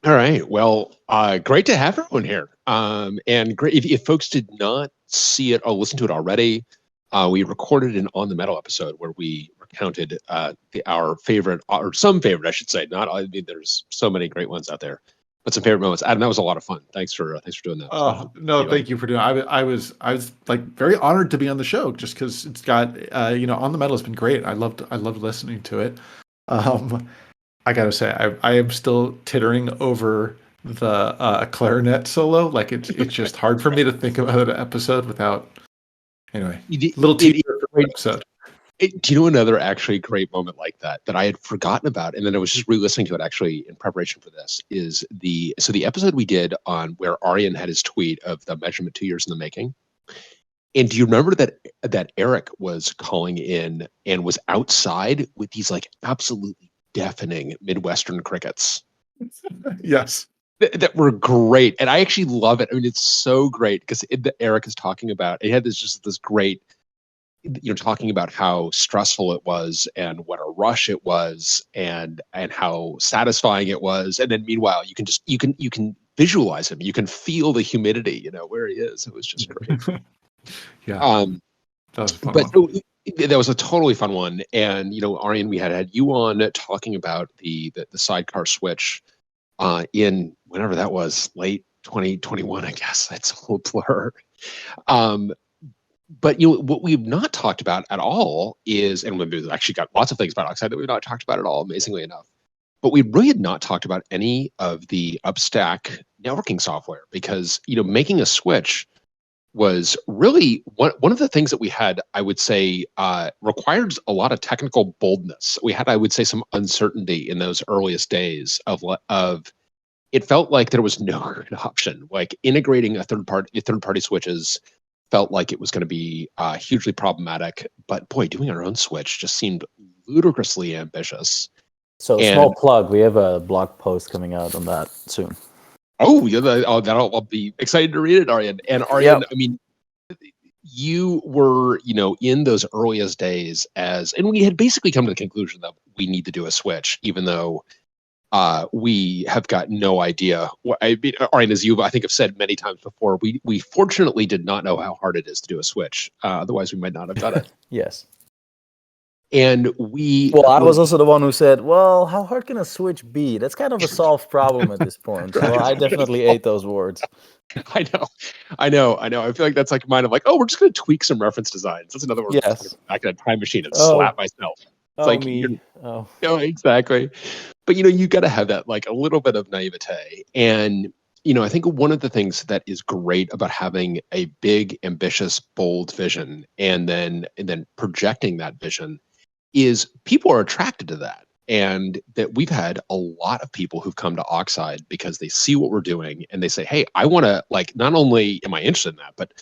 All right. Well, great to have everyone here. And great if folks did not see it or listen to it already, we recorded an on the metal episode where we recounted our favorite or some favorite, I should say. Not, I mean, there's so many great ones out there, but some favorite moments. Adam, that was a lot of fun. Thanks for doing that. It was a lot of Oh fun. no, Anyway, thank you for doing. I was like very honored to be on the show just because it's got on the metal has been great. I loved listening to it. Um, I gotta say I am still tittering over the clarinet solo. Like it's just hard for me to think about an episode without. Anyway, little teaser for the great. episode. Do you know another actually great moment like that I had forgotten about, and then I was just re-listening to it actually in preparation for this? Is the episode we did on where Aryan had his tweet of the measurement 2 years in the making? And do you remember that Eric was calling in and was outside with these like absolutely deafening Midwestern crickets Yes. that were great, and I actually love it. I mean, it's so great because Eric is talking about. He had this great, talking about how stressful it was and what a rush it was, and how satisfying it was. And then meanwhile, you can visualize him. You can feel the humidity, where he is. It was just great. Yeah, Um, that was a fun but one. that was a totally fun one. And Arian, we had you on talking about the sidecar switch in whenever that was, late 2021, I guess. That's a whole blur. Um, but what we've not talked about at all is, and we've actually got lots of things about Oxide that we've not talked about at all, amazingly enough. But we really had not talked about any of the Upstack networking software because making a switch was really one of the things that we had, I would say, required a lot of technical boldness. We had, I would say, some uncertainty in those earliest days of it felt like there was no good option. Like integrating a third party switches felt like it was going to be hugely problematic. But boy, doing our own switch just seemed ludicrously ambitious. So, small And plug, we have a blog post coming out on that soon. oh, yeah, I'll be excited to read it, Aryan. And Aryan, Yep. I mean, you were, in those earliest days and we had basically come to the conclusion that we need to do a switch, even though we have got no idea. I mean, Arian, as you, I think, have said many times before, we fortunately did not know how hard it is to do a switch. Otherwise, we might not have done it. Yes. And we Well, I were, was also the one who said, well, how hard can a switch be? That's kind of a solved problem at this point. So I definitely ate those words. I know, I know. I feel like that's like mine of like, oh, we're just going to tweak some reference designs. That's another one. Yes. Back in a time machine and Oh, slap myself. It's oh, like you're, me. Oh, exactly. But you got to have that like a little bit of naivete. And I think one of the things that is great about having a big, ambitious, bold vision and then projecting that vision is people are attracted to that. And that we've had a lot of people who've come to Oxide because they see what we're doing and they say, hey, I want to, like, not only am I interested in that, but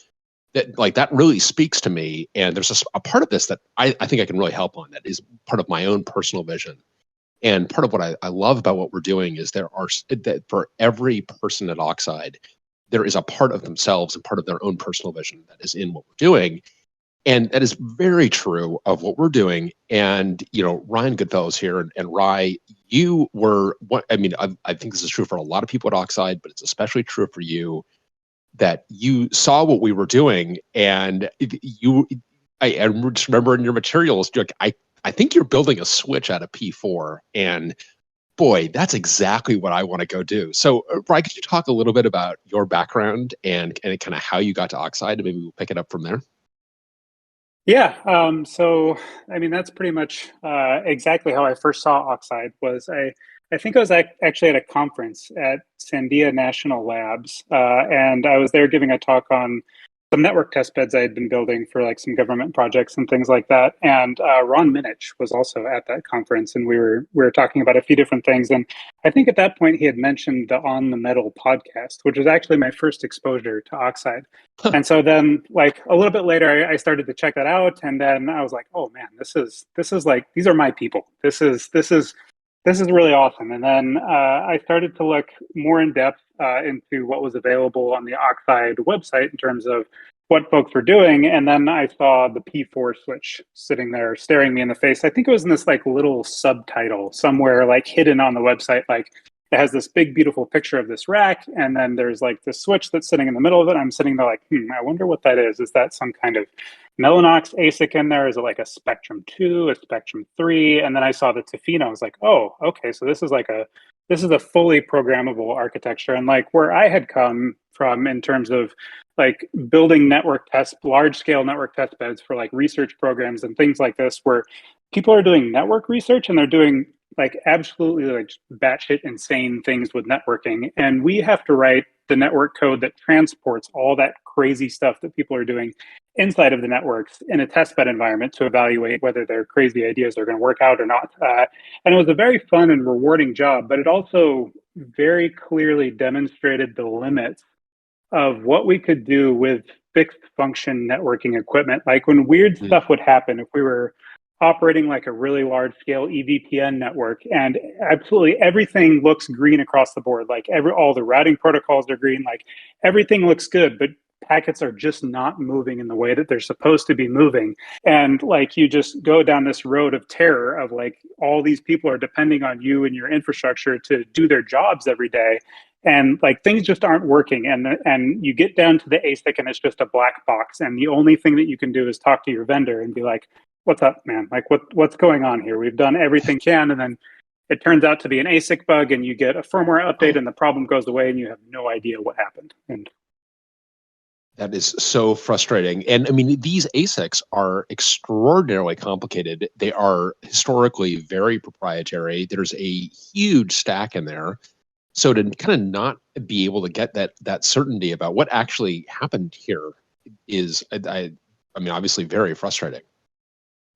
that really speaks to me. And there's a part of this that I think I can really help on, that is part of my own personal vision. And part of what I love about what we're doing is that for every person at Oxide, there is a part of themselves and part of their own personal vision that is in what we're doing. And that is very true of what we're doing. And, Ryan Goodfellow's here, and Rye, you were what I mean, I think this is true for a lot of people at Oxide, but it's especially true for you, that you saw what we were doing. And I just remember in your materials, like, I think you're building a switch out of P4, and boy, that's exactly what I want to go do. So, Ryan, could you talk a little bit about your background and kind of how you got to Oxide, and maybe we'll pick it up from there? Yeah. So, I mean, that's pretty much exactly how I first saw Oxide. I think I was actually at a conference at Sandia National Labs, and I was there giving a talk on some network test beds I had been building for like some government projects and things like that. And Ron Minich was also at that conference, and we were talking about a few different things. And I think at that point he had mentioned the On the Metal podcast, which was actually my first exposure to Oxide. And so then, like a little bit later, I started to check that out, and then I was like, "Oh man, this is like these are my people. This is really awesome." And then I started to look more in depth into what was available on the Oxide website in terms of what folks were doing. And then I saw the P4 switch sitting there staring me in the face. I think it was in this like little subtitle somewhere, like hidden on the website, like it has this big, beautiful picture of this rack, and then there's like this switch that's sitting in the middle of it. I'm sitting there like, I wonder what that is. Is that some kind of Mellanox ASIC in there? Is it like a Spectrum 2, a Spectrum 3? And then I saw the Tofino. I was like, oh, okay, so this is a fully programmable architecture. And like where I had come from in terms of like building large scale network test beds for like research programs and things like this, where people are doing network research and they're doing like absolutely like batshit insane things with networking. And we have to write the network code that transports all that crazy stuff that people are doing inside of the networks in a testbed environment to evaluate whether their crazy ideas are going to work out or not. And it was a very fun and rewarding job, but it also very clearly demonstrated the limits of what we could do with fixed function networking equipment. Like when weird stuff would happen, if we were operating like a really large scale EVPN network and absolutely everything looks green across the board, like all the routing protocols are green, like everything looks good, but packets are just not moving in the way that they're supposed to be moving. And like you just go down this road of terror of like all these people are depending on you and your infrastructure to do their jobs every day. And like things just aren't working, and you get down to the ASIC and it's just a black box, and the only thing that you can do is talk to your vendor and be like, what's up, man? Like what's going on here? We've done everything we can, and then it turns out to be an ASIC bug, and you get a firmware update and the problem goes away and you have no idea what happened. And that is so frustrating. And I mean, these ASICs are extraordinarily complicated. They are historically very proprietary. There's a huge stack in there. So to kind of not be able to get that certainty about what actually happened here is, I mean, obviously very frustrating.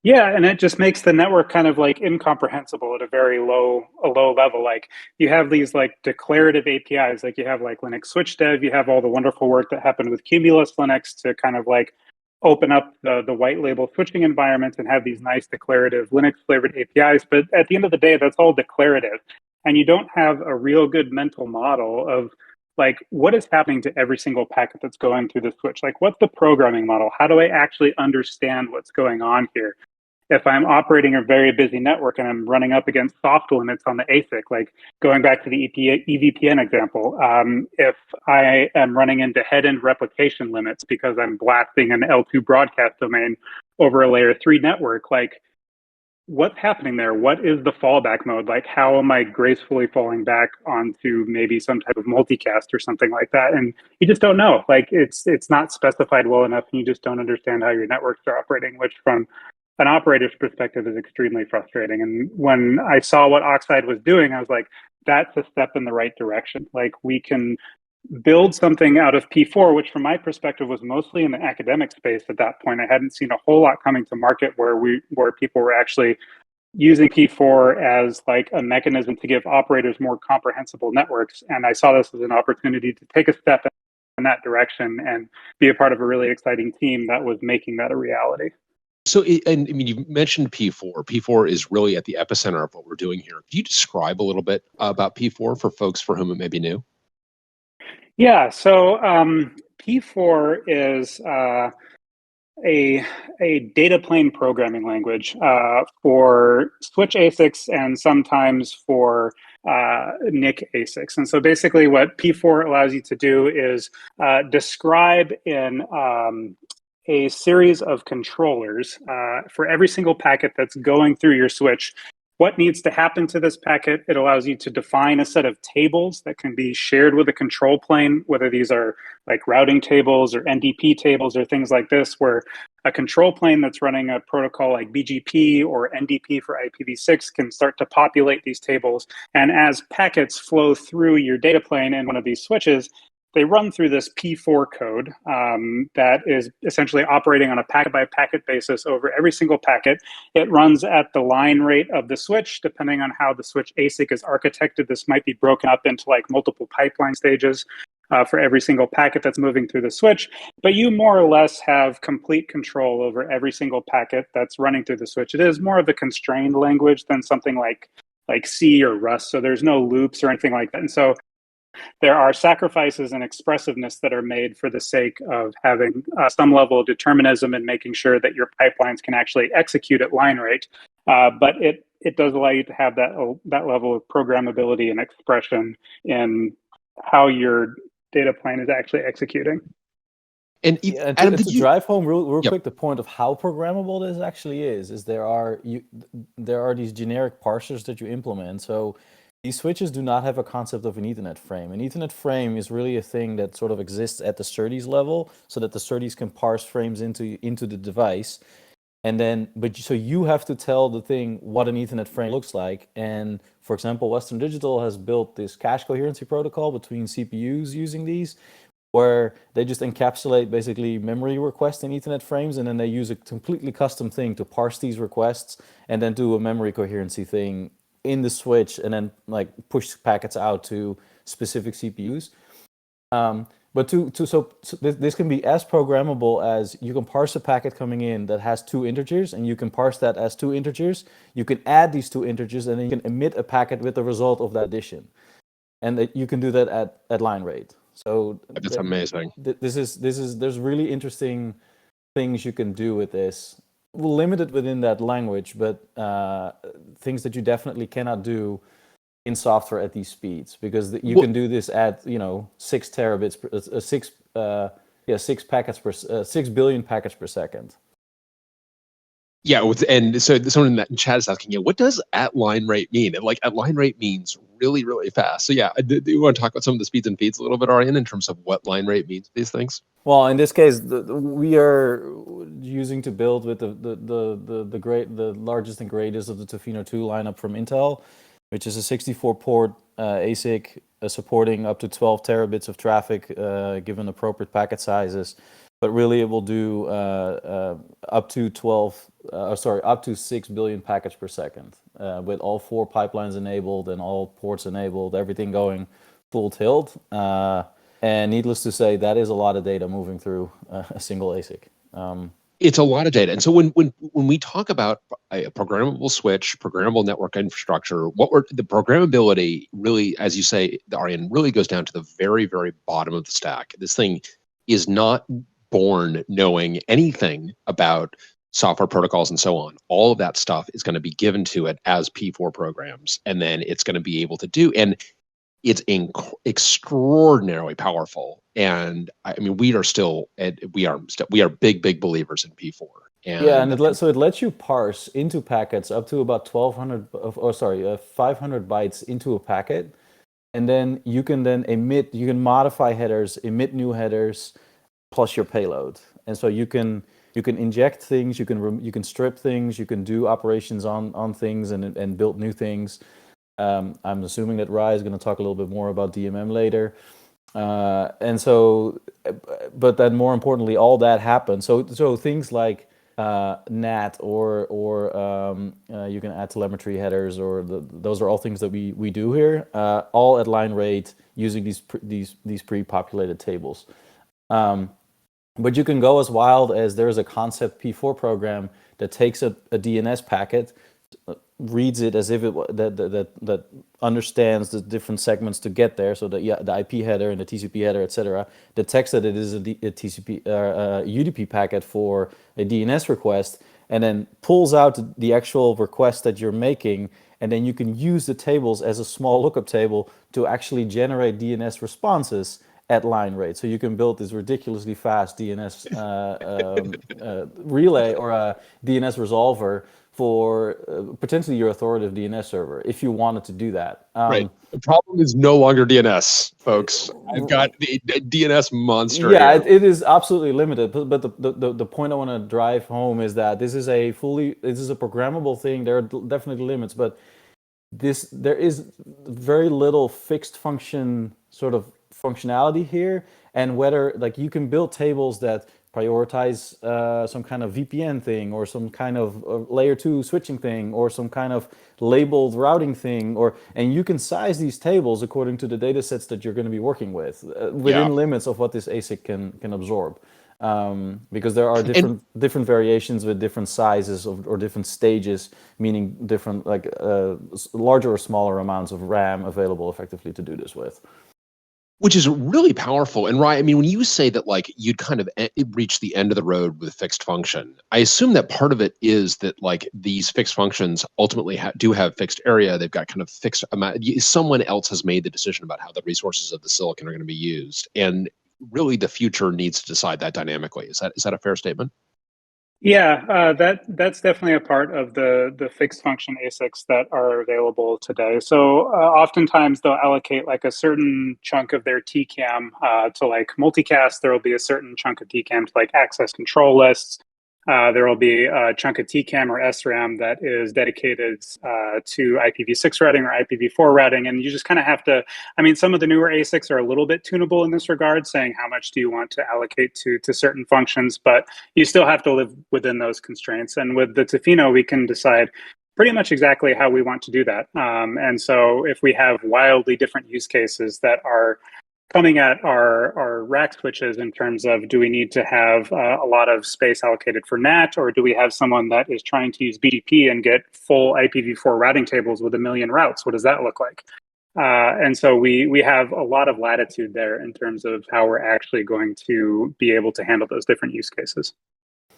Yeah, and it just makes the network kind of like incomprehensible at a low level. Like you have these like declarative APIs, like you have like Linux switch dev, you have all the wonderful work that happened with Cumulus Linux to kind of like open up the white label switching environments and have these nice declarative Linux flavored APIs. But at the end of the day, that's all declarative. And you don't have a real good mental model of like what is happening to every single packet that's going through the switch. Like what's the programming model? How do I actually understand what's going on here? If I'm operating a very busy network and I'm running up against soft limits on the ASIC, like going back to the EVPN example, if I am running into head-end replication limits because I'm blasting an L2 broadcast domain over a layer 3 network, like what's happening there? What is the fallback mode? Like how am I gracefully falling back onto maybe some type of multicast or something like that? And you just don't know. Like it's not specified well enough, and you just don't understand how your networks are operating, which from an operator's perspective is extremely frustrating. And when I saw what Oxide was doing, I was like, that's a step in the right direction. Like we can build something out of P4, which from my perspective was mostly in the academic space at that point. I hadn't seen a whole lot coming to market where people were actually using P4 as like a mechanism to give operators more comprehensible networks. And I saw this as an opportunity to take a step in that direction and be a part of a really exciting team that was making that a reality. So, and I mean, you mentioned P4. P4 is really at the epicenter of what we're doing here. Could you describe a little bit about P4 for folks for whom it may be new? Yeah, so P4 is a data plane programming language for switch ASICs and sometimes for NIC ASICs. And so basically what P4 allows you to do is describe in a series of controllers for every single packet that's going through your switch. What needs to happen to this packet? It allows you to define a set of tables that can be shared with a control plane, whether these are like routing tables or NDP tables or things like this, where a control plane that's running a protocol like BGP or NDP for IPv6 can start to populate these tables. And as packets flow through your data plane in one of these switches, they run through this P4 code that is essentially operating on a packet-by-packet basis over every single packet. It runs at the line rate of the switch. Depending on how the switch ASIC is architected, this might be broken up into like multiple pipeline stages for every single packet that's moving through the switch. But you more or less have complete control over every single packet that's running through the switch. It is more of a constrained language than something like C or Rust. So there's no loops or anything like that. And so there are sacrifices and expressiveness that are made for the sake of having some level of determinism and making sure that your pipelines can actually execute at line rate. But it does allow you to have that level of programmability and expression in how your data plane is actually executing. And Yeah, Adam, to drive home real Yep. quick the point of how programmable this actually is there are these generic parsers that you implement. So these switches do not have a concept of an Ethernet frame. An Ethernet frame is really a thing that sort of exists at the SerDes level, so that the SerDes can parse frames into the device. And then, so you have to tell the thing what an Ethernet frame looks like. And for example, Western Digital has built this cache coherency protocol between CPUs using these, where they just encapsulate basically memory requests in Ethernet frames, and then they use a completely custom thing to parse these requests, and then do a memory coherency thing in the switch, and then like push packets out to specific CPUs. But this can be as programmable as you can parse a packet coming in that has 2 integers, and you can parse that as 2 integers. You can add these 2 integers, and then you can emit a packet with the result of that addition, and that you can do that at line rate. So that's amazing. There's really interesting things you can do with this. Limited within that language, but things that you definitely cannot do in software at these speeds, because you can do this at 6 terabits, 6 billion packets per second. Yeah, and so someone in that chat is asking, what does at line rate mean? And like at line rate means really, really fast. So yeah, do you want to talk about some of the speeds and feeds a little bit, Arian, in terms of what line rate means these things? Well, in this case, we are using to build with the largest and greatest of the Tofino 2 lineup from Intel, which is a 64-port ASIC supporting up to 12 terabits of traffic given appropriate packet sizes. But really, it will do up to 6 billion packets per second, with all 4 pipelines enabled and all ports enabled, everything going full tilt. And needless to say, that is a lot of data moving through a single ASIC. It's a lot of data. And so when we talk about a programmable switch, programmable network infrastructure, the programmability really, as you say, Arian, really goes down to the very, very bottom of the stack. This thing is not born knowing anything about software protocols and so on. All of that stuff is going to be given to it as P4 programs, and then it's going to be able to do. And it's extraordinarily powerful. And I mean, we are big believers in P4. And it lets you parse into packets up to about 500 bytes into a packet, and then you can modify headers, emit new headers, plus your payload. And so you can inject things, you can strip things, you can do operations on things and build new things. I'm assuming that Rai is going to talk a little bit more about DMM later. And so, but then more importantly, all that happens. So things like NAT or you can add telemetry headers, or those are all things that we do here, all at line rate using these pre-populated tables. But you can go as wild as there's a concept P4 program that takes a DNS packet, reads it as if it that understands the different segments to get there, so that the IP header and the TCP header, etc., detects that it is a TCP UDP packet for a DNS request, and then pulls out the actual request that you're making, and then you can use the tables as a small lookup table to actually generate DNS responses at line rate. So you can build this ridiculously fast DNS relay or a DNS resolver for potentially your authoritative DNS server, if you wanted to do that. Right. The problem is no longer DNS, folks. I've got the DNS monster. Yeah, it is absolutely limited. But the point I want to drive home is that this is a programmable thing. There are definitely limits, but there is very little fixed function sort of functionality here, and whether like you can build tables that prioritize some kind of VPN thing, or some kind of layer 2 switching thing, or some kind of labeled routing thing, and you can size these tables according to the data sets that you're going to be working with within limits of what this ASIC can absorb. Because there are different variations with different sizes or different stages, meaning different like larger or smaller amounts of RAM available effectively to do this with. Which is really powerful. And right, I mean, when you say that like you'd kind of reach the end of the road with fixed function, I assume that part of it is that like these fixed functions ultimately do have fixed area. They've got kind of fixed amount. Someone else has made the decision about how the resources of the silicon are going to be used. And really the future needs to decide that dynamically. Is that a fair statement? Yeah, that's definitely a part of the fixed function ASICs that are available today. So oftentimes they'll allocate like a certain chunk of their TCAM to like multicast. There will be a certain chunk of TCAM to like access control lists. There will be a chunk of TCAM or SRAM that is dedicated to IPv6 routing or IPv4 routing, and you just kind of have to. I mean, some of the newer ASICs are a little bit tunable in this regard, saying how much do you want to allocate to certain functions, but you still have to live within those constraints. And with the Tofino, we can decide pretty much exactly how we want to do that. And so if we have wildly different use cases that are coming at our rack switches in terms of, do we need to have a lot of space allocated for NAT, or do we have someone that is trying to use BDP and get full IPv4 routing tables with 1 million routes? What does that look like? And so we have a lot of latitude there in terms of how we're actually going to be able to handle those different use cases.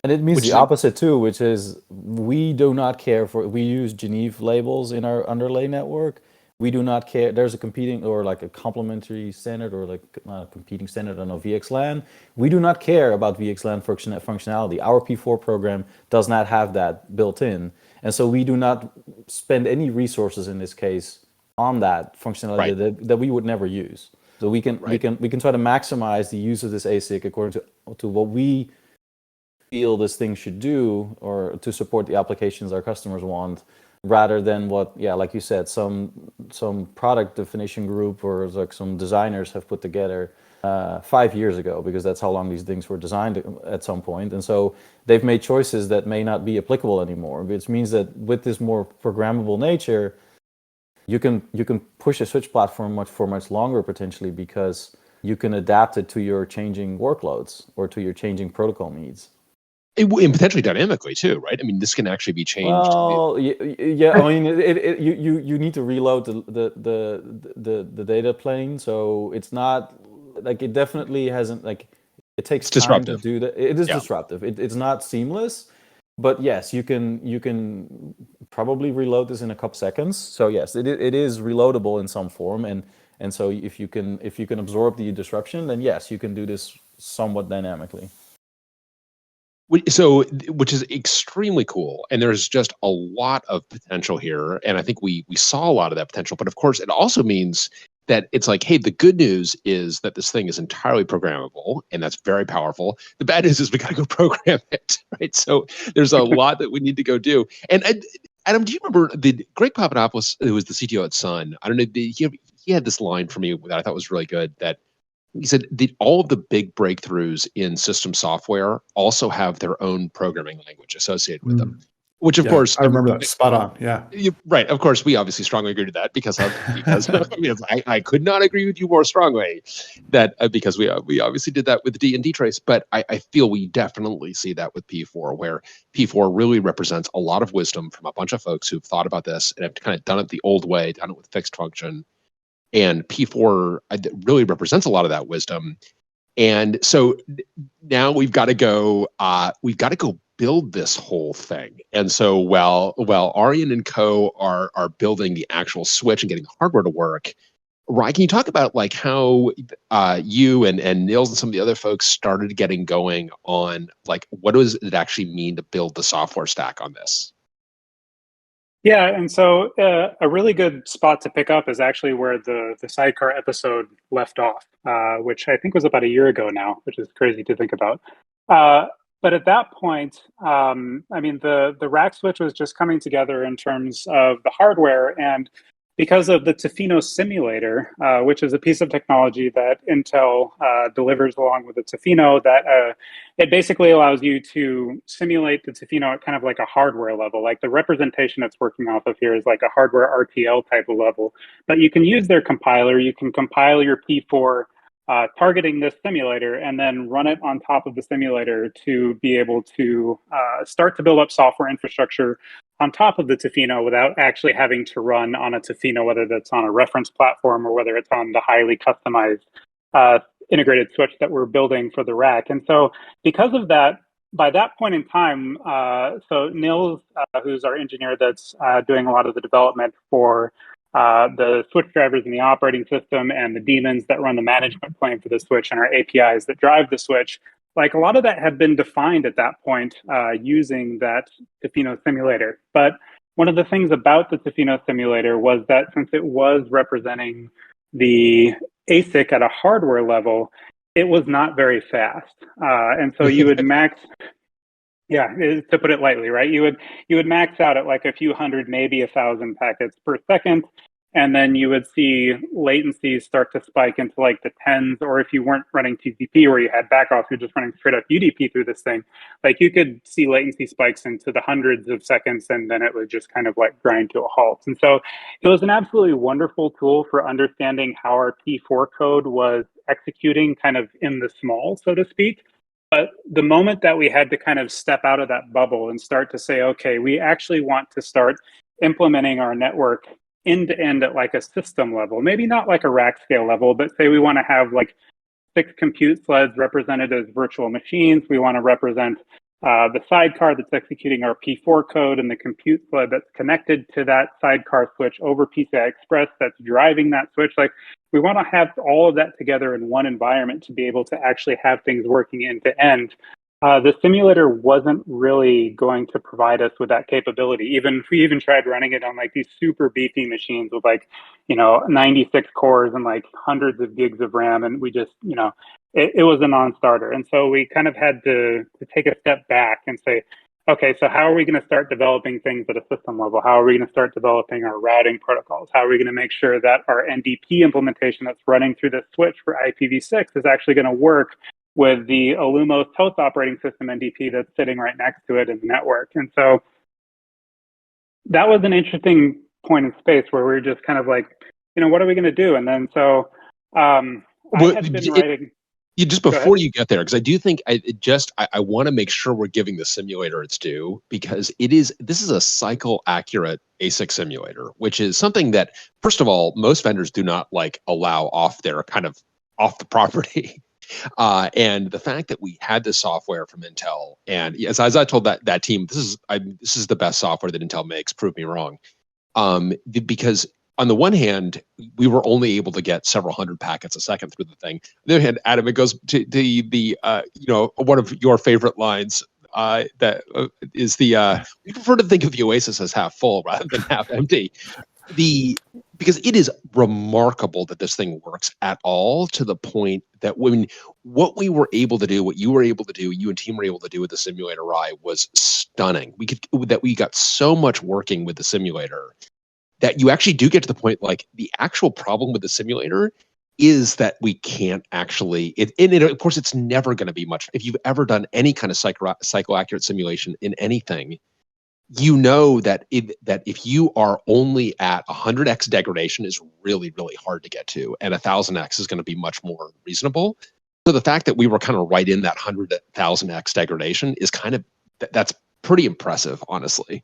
And it means Which the is opposite too, which is we do not care for, we use Geneve labels in our underlay network. We do not care. There's a competing or like a complementary standard or like not a competing standard on a VXLAN. We do not care about VXLAN functionality. Our P4 program does not have that built in. And so we do not spend any resources in this case on that functionality that we would never use. So we can try to maximize the use of this ASIC according to what we feel this thing should do, or to support the applications our customers want, rather than what, like you said, some product definition group or like some designers have put together 5 years ago, because that's how long these things were designed at some point. And so they've made choices that may not be applicable anymore, which means that with this more programmable nature, you can push a switch platform for much longer potentially, because you can adapt it to your changing workloads or to your changing protocol needs. And potentially dynamically too, right? I mean, this can actually be changed. Well, yeah. I mean, you need to reload the data plane, so it's not like, it definitely hasn't, like, it takes It's time to disruptive. do that. It is disruptive. It's not seamless, but yes, you can probably reload this in a couple seconds. So yes, it is reloadable in some form, and so if you can absorb the disruption, then yes, you can do this somewhat dynamically. So, which is extremely cool, and there's just a lot of potential here, and I think we saw a lot of that potential. But of course, it also means that it's like, hey, the good news is that this thing is entirely programmable, and that's very powerful. The bad news is we got to go program it, right? So there's a lot that we need to go do. And Adam, do you remember Greg Papadopoulos, who was the CTO at Sun? I don't know. He had this line for me that I thought was really good. That he said all of the big breakthroughs in system software also have their own programming language associated with them, which of course I remember that spot on. Yeah, right. Of course, we obviously strongly agree to that because I could not agree with you more strongly that because we obviously did that with D and D trace, but I feel we definitely see that with P4, where P4 really represents a lot of wisdom from a bunch of folks who've thought about this and have kind of done it the old way, done it with fixed function. And P4 really represents a lot of that wisdom. And so now we've got to go build this whole thing. And so while Aryan and co are building the actual switch and getting the hardware to work, Ryan, can you talk about like how you and Nils and some of the other folks started getting going on, like, what does it actually mean to build the software stack on this? Yeah, and so a really good spot to pick up is actually where the sidecar episode left off, which I think was about a year ago now, which is crazy to think about. But at that point, I mean, the rack switch was just coming together in terms of the hardware, and because of the Tofino simulator, which is a piece of technology that Intel delivers along with the Tofino, that it basically allows you to simulate the Tofino at kind of like a hardware level. Like the representation it's working off of here is like a hardware RTL type of level. But you can use their compiler. You can compile your P4 targeting this simulator, and then run it on top of the simulator to be able to start to build up software infrastructure on top of the Tofino without actually having to run on a Tofino, whether that's on a reference platform or whether it's on the highly customized integrated switch that we're building for the rack. And so because of that, by that point in time, so Nils, who's our engineer that's doing a lot of the development for the switch drivers in the operating system and the daemons that run the management plane for the switch and our APIs that drive the switch, like a lot of that had been defined at that point using that Tofino simulator. But one of the things about the Tofino simulator was that since it was representing the ASIC at a hardware level, it was not very fast. And so you would max, to put it lightly, right? You would max out at like a few hundred, maybe 1,000 packets per second. And then you would see latencies start to spike into like the tens, or if you weren't running TCP where you had backoff, you're just running straight up UDP through this thing. Like you could see latency spikes into the hundreds of seconds, and then it would just kind of like grind to a halt. And so it was an absolutely wonderful tool for understanding how our P4 code was executing kind of in the small, so to speak. But the moment that we had to kind of step out of that bubble and start to say, okay, we actually want to start implementing our network end to end at like a system level, maybe not like a rack scale level, but say we want to have like 6 compute sleds represented as virtual machines. We want to represent the sidecar that's executing our P4 code and the compute sled that's connected to that sidecar switch over PCI Express that's driving that switch. Like we want to have all of that together in one environment to be able to actually have things working end to end. The simulator wasn't really going to provide us with that capability. We even tried running it on like these super beefy machines with like, 96 cores and like hundreds of gigs of RAM. And we just, it was a non-starter. And so we kind of had to take a step back and say, okay, so how are we going to start developing things at a system level? How are we going to start developing our routing protocols? How are we going to make sure that our NDP implementation that's running through the switch for IPv6 is actually going to work with the Illumos host operating system NDP that's sitting right next to it in the network? And so that was an interesting point in space where we were just kind of like, what are we going to do? And then so I had been writing... Just before you get there, because I do think I want to make sure we're giving the simulator its due, because this is a cycle accurate ASIC simulator, which is something that, first of all, most vendors do not like allow off their kind of off the property. And the fact that we had this software from Intel, and as I told that team, this is the best software that Intel makes. Prove me wrong, because on the one hand, we were only able to get several hundred packets a second through the thing. On the other hand, Adam, it goes to the one of your favorite lines that is we prefer to think of the Oasis as half full rather than half empty. Because it is remarkable that this thing works at all, to the point that what we were able to do, what you were able to do, you and team were able to do with the simulator Rye was stunning. We got so much working with the simulator that you actually do get to the point, like the actual problem with the simulator is that we can't actually, of course, it's never going to be much. If you've ever done any kind of cycle accurate simulation in anything, you know that if you are only at 100x degradation is really, really hard to get to, and 1,000x is going to be much more reasonable. So the fact that we were kind of right in that 100,000x degradation is kind of, that's pretty impressive, honestly.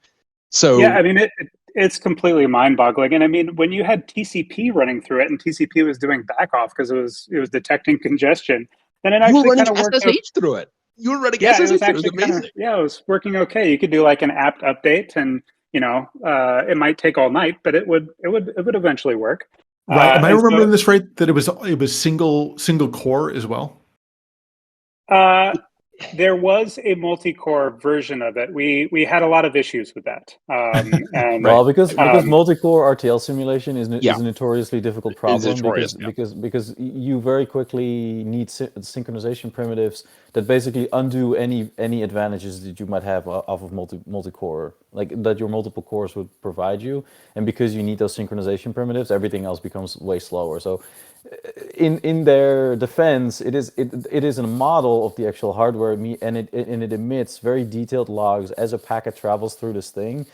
So yeah, I mean, it's completely mind-boggling. And I mean, when you had TCP running through it, and TCP was doing backoff because it was detecting congestion, then it actually kind of worked SSH through it. You were running SSH. It was actually amazing. It was working okay. You could do like an apt update, and it might take all night, but it would eventually work. Right? Am I remembering this right? That it was single core as well. There was a multi-core version of it. We had a lot of issues with that. And well, because multi-core RTL simulation is a notoriously difficult problem, because you very quickly need synchronization primitives that basically undo any advantages that you might have off of multi-core, like that your multiple cores would provide you. And because you need those synchronization primitives, everything else becomes way slower. So in their defense, it is a model of the actual hardware, and it emits very detailed logs as a packet travels through this thing,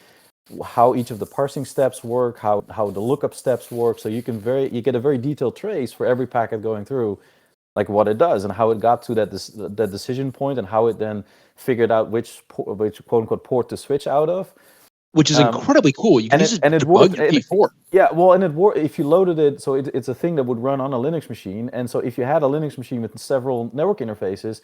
how each of the parsing steps work, how the lookup steps work. So you get a very detailed trace for every packet going through. like what it does and how it got to that decision point and how it then figured out which quote unquote port to switch out of. Which is incredibly cool. You can use it to debug your P4. Yeah, well, and if you loaded it, so it's a thing that would run on a Linux machine. And so if you had a Linux machine with several network interfaces,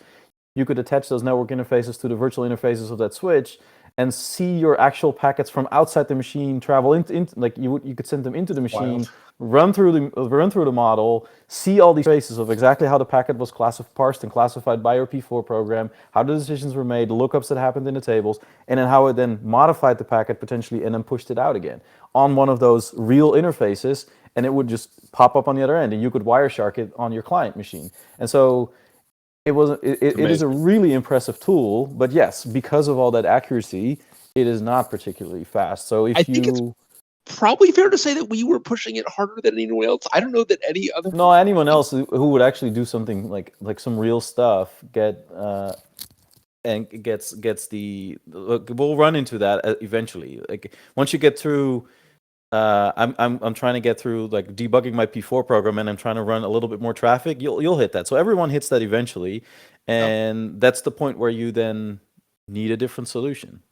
you could attach those network interfaces to the virtual interfaces of that switch and see your actual packets from outside the machine travel into like you could send them into the machine, run through the model, see all these traces of exactly how the packet was parsed and classified by your P4 program, how the decisions were made, the lookups that happened in the tables, and then how it then modified the packet potentially and then pushed it out again on one of those real interfaces, and it would just pop up on the other end, and you could Wireshark it on your client machine. And so it is a really impressive tool, but yes, because of all that accuracy, it is not particularly fast. So if it's probably fair to say that we were pushing it harder than anyone else. I don't know that anyone else who would actually do something like some real stuff gets the look. We'll run into that eventually. Like once you get through. I'm trying to get through like debugging my P4 program, and I'm trying to run a little bit more traffic. You'll hit that. So everyone hits that eventually, and that's the point where you then need a different solution.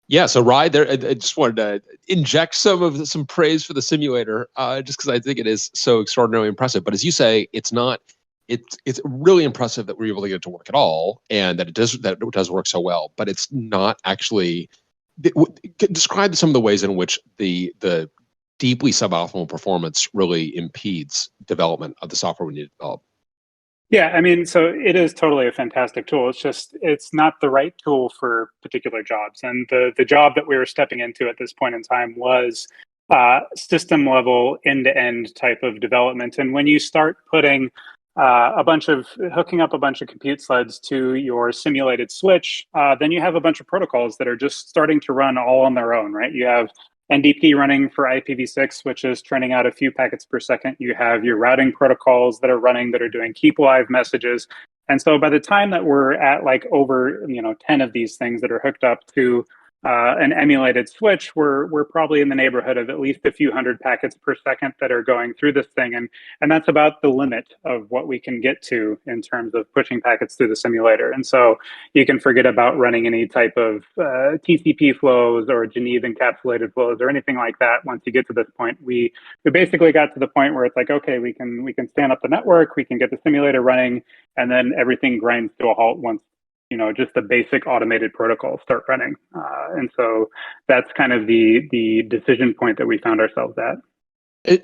Yeah. So Rye, there, I just wanted to inject some praise for the simulator, just because I think it is so extraordinarily impressive. But as you say, it's not. It's really impressive that we're able to get it to work at all, and that it does work so well. But it's not actually. Describe some of the ways in which the deeply suboptimal performance really impedes development of the software we need to develop. Yeah, I mean, so it is totally a fantastic tool. It's just, it's not the right tool for particular jobs. And the job that we were stepping into at this point in time was system level, end-to-end type of development. And when you start putting hooking up a bunch of compute sleds to your simulated switch, then you have a bunch of protocols that are just starting to run all on their own, right? You have NDP running for IPv6, which is churning out a few packets per second. You have your routing protocols that are running that are doing keep alive messages. And so by the time that we're at like over 10 of these things that are hooked up to an emulated switch, we're probably in the neighborhood of at least a few hundred packets per second that are going through this thing, and that's about the limit of what we can get to in terms of pushing packets through the simulator. And so you can forget about running any type of TCP flows or Geneva encapsulated flows or anything like that. Once you get to this point, we basically got to the point where it's like, okay, we can stand up the network, we can get the simulator running, and then everything grinds to a halt once just the basic automated protocols start running. And so that's kind of the decision point that we found ourselves at.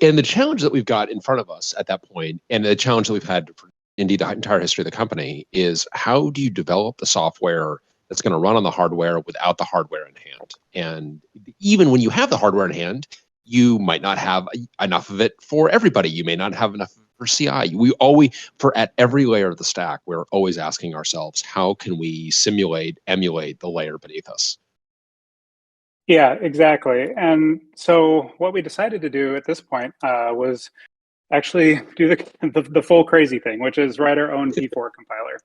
And the challenge that we've got in front of us at that point, and the challenge that we've had for indeed the entire history of the company, is how do you develop the software that's going to run on the hardware without the hardware in hand? And even when you have the hardware in hand, you might not have enough of it for everybody. You may not have enough for CI. For at every layer of the stack, we're always asking ourselves, how can we emulate the layer beneath us? Yeah, exactly. And so what we decided to do at this point was actually do the full crazy thing, which is write our own P4 compiler.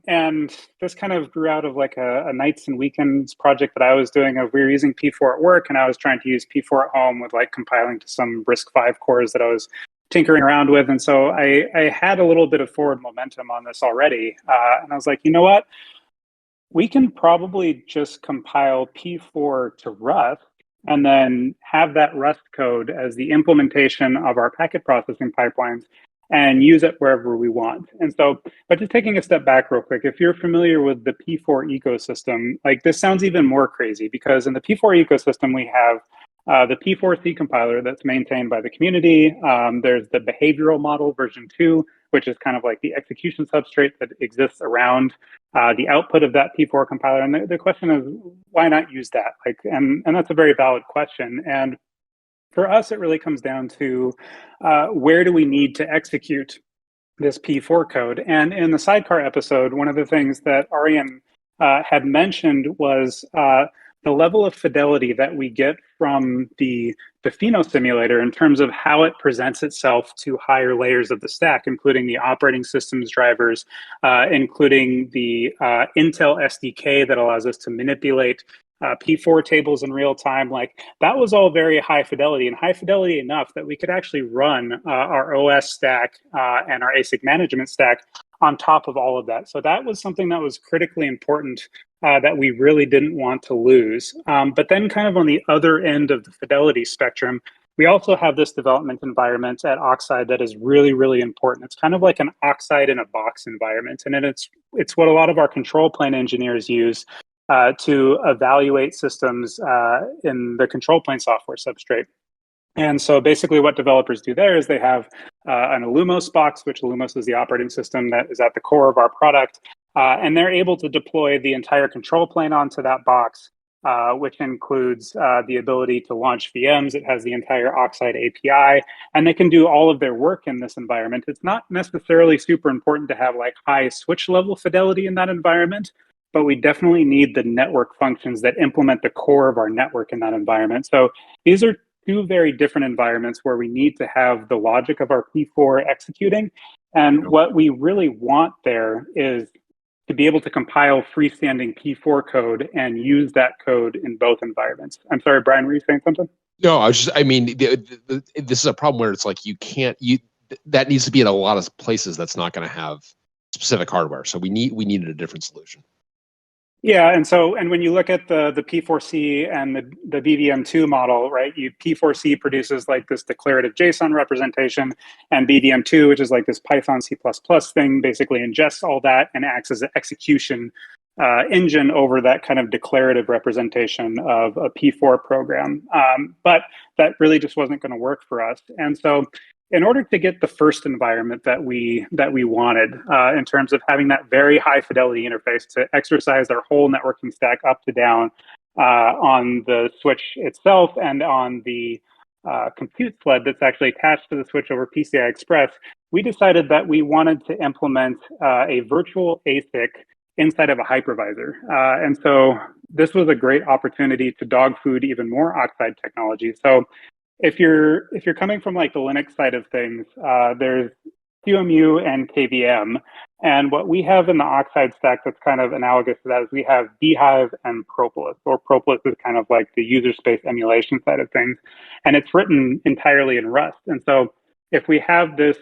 And this kind of grew out of like a nights and weekends project that I was doing. We were using P4 at work, and I was trying to use P4 at home with like compiling to some RISC-V cores that I was tinkering around with. And so I had a little bit of forward momentum on this already. And I was like, you know what? We can probably just compile P4 to Rust and then have that Rust code as the implementation of our packet processing pipelines and use it wherever we want. And so, but just taking a step back real quick, if you're familiar with the P4 ecosystem, like this sounds even more crazy, because in the P4 ecosystem, we have the P4C compiler that's maintained by the community. There's the behavioral model version 2, which is kind of like the execution substrate that exists around the output of that P4 compiler. And the question is, why not use that? And that's a very valid question. And for us, it really comes down to where do we need to execute this P4 code? And in the sidecar episode, one of the things that Arjen had mentioned was the level of fidelity that we get from the Pheno simulator in terms of how it presents itself to higher layers of the stack, including the operating systems drivers, including the Intel SDK that allows us to manipulate P4 tables in real time. Like that was all very high fidelity, and high fidelity enough that we could actually run our OS stack and our ASIC management stack on top of all of that. So that was something that was critically important that we really didn't want to lose. But then kind of on the other end of the fidelity spectrum, we also have this development environment at Oxide that is really, really important. It's kind of like an Oxide in a box environment. And then it's what a lot of our control plane engineers use to evaluate systems in the control plane software substrate. And so basically what developers do there is they have an Illumos box, which Illumos is the operating system that is at the core of our product. And they're able to deploy the entire control plane onto that box, which includes the ability to launch VMs. It has the entire Oxide API, and they can do all of their work in this environment. It's not necessarily super important to have like high switch level fidelity in that environment, but we definitely need the network functions that implement the core of our network in that environment. So these are two very different environments where we need to have the logic of our P4 executing. And what we really want there is to be able to compile freestanding P4 code and use that code in both environments. I'm sorry, Brian, were you saying something? No, I mean, this is a problem where it's like that needs to be in a lot of places that's not going to have specific hardware. So we needed a different solution. Yeah, and when you look at the P4C and the BVM2 model, right? P4C produces like this declarative JSON representation, and BVM2, which is like this Python C++ thing, basically ingests all that and acts as an execution engine over that kind of declarative representation of a P4 program. But that really just wasn't going to work for us, and so in order to get the first environment that we wanted in terms of having that very high fidelity interface to exercise our whole networking stack up to down on the switch itself and on the compute sled that's actually attached to the switch over PCI Express, we decided that we wanted to implement a virtual ASIC inside of a hypervisor. And so this was a great opportunity to dog food even more Oxide technology. So if you're coming from like the Linux side of things, there's QEMU and KVM. And what we have in the Oxide stack that's kind of analogous to that is we have Beehive and Propolis, or Propolis is kind of like the user space emulation side of things. And it's written entirely in Rust. And so if we have this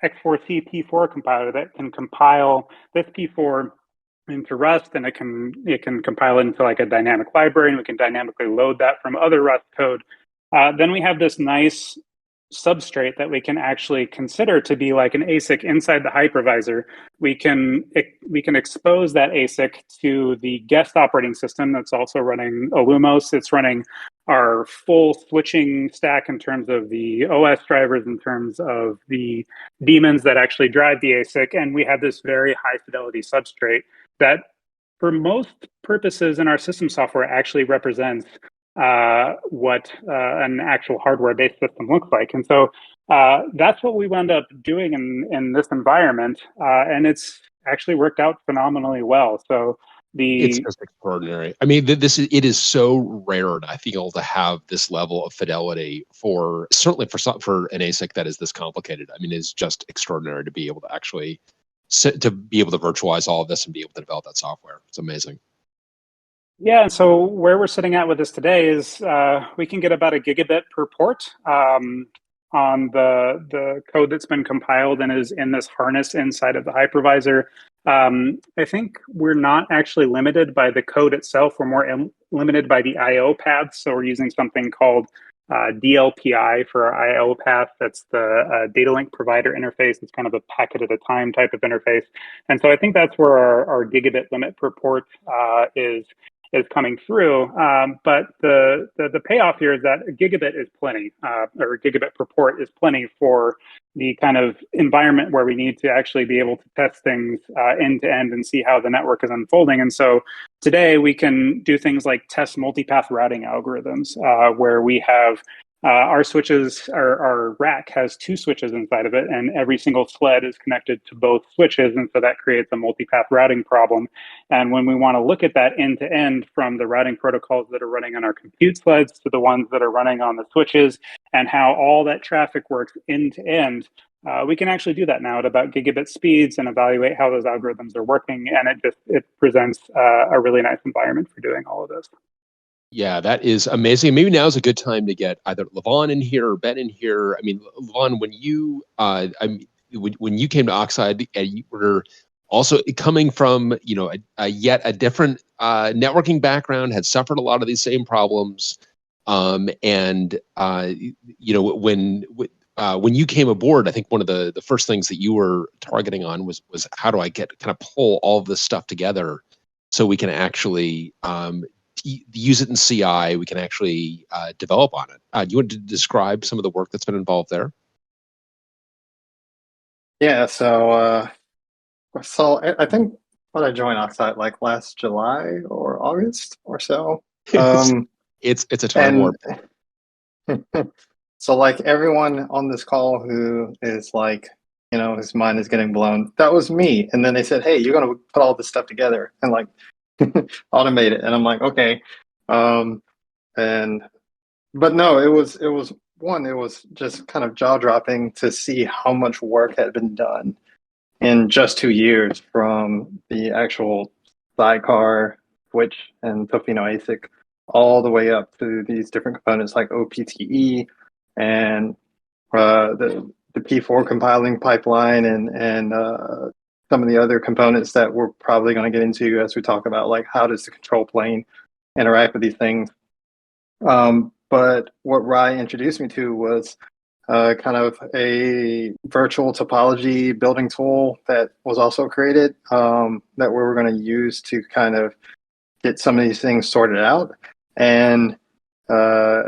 X4C P4 compiler that can compile this P4 into Rust, and it can compile it into like a dynamic library, and we can dynamically load that from other Rust code. Then we have this nice substrate that we can actually consider to be like an ASIC inside the hypervisor. We can expose that ASIC to the guest operating system that's also running Illumos. It's running our full switching stack in terms of the OS drivers, in terms of the daemons that actually drive the ASIC. And we have this very high fidelity substrate that for most purposes in our system software actually represents what an actual hardware-based system looks like. And so that's what we wound up doing in this environment, and it's actually worked out phenomenally well. So it's just extraordinary. I mean, it is so rare, I feel, to have this level of fidelity certainly for an ASIC that is this complicated. I mean, it's just extraordinary to be able to actually virtualize all of this and be able to develop that software. It's amazing. Yeah, and so where we're sitting at with this today is we can get about a gigabit per port on the code that's been compiled and is in this harness inside of the hypervisor. I think we're not actually limited by the code itself. We're more limited by the I/O paths. So we're using something called DLPI for our I/O path. That's the data link provider interface. It's kind of a packet at a time type of interface. And so I think that's where our gigabit limit per port is coming through. But the payoff here is that a gigabit is plenty, or a gigabit per port is plenty for the kind of environment where we need to actually be able to test things end to end and see how the network is unfolding. And so today we can do things like test multipath routing algorithms where we have our switches, our rack has two switches inside of it, and every single sled is connected to both switches. And so that creates a multipath routing problem. And when we want to look at that end to end, from the routing protocols that are running on our compute sleds to the ones that are running on the switches, and how all that traffic works end to end, we can actually do that now at about gigabit speeds and evaluate how those algorithms are working. And it presents a really nice environment for doing all of this. Yeah, that is amazing. Maybe now is a good time to get either Levon in here or Ben in here. I mean, Levon, when you came to Oxide, you were also coming from a yet a different networking background, had suffered a lot of these same problems, and when you came aboard, I think one of the first things that you were targeting on was how do I get kind of pull all of this stuff together so we can actually use it in CI. We can actually develop on it. Do you want to describe some of the work that's been involved there? Yeah, so I think when I joined Oxide like last July or August or so. It's a time warp. So like everyone on this call who is like, his mind is getting blown, that was me. And then they said, hey, you're gonna put all this stuff together and like automate it. And I'm like, okay. But no, it was just kind of jaw dropping to see how much work had been done in just 2 years, from the actual sidecar, switch, and Tofino ASIC, all the way up to these different components like OPTE and the P4 compiling pipeline and some of the other components that we're probably going to get into as we talk about, like how does the control plane interact with these things. But what Rye introduced me to was kind of a virtual topology building tool that was also created that we were going to use to kind of get some of these things sorted out. And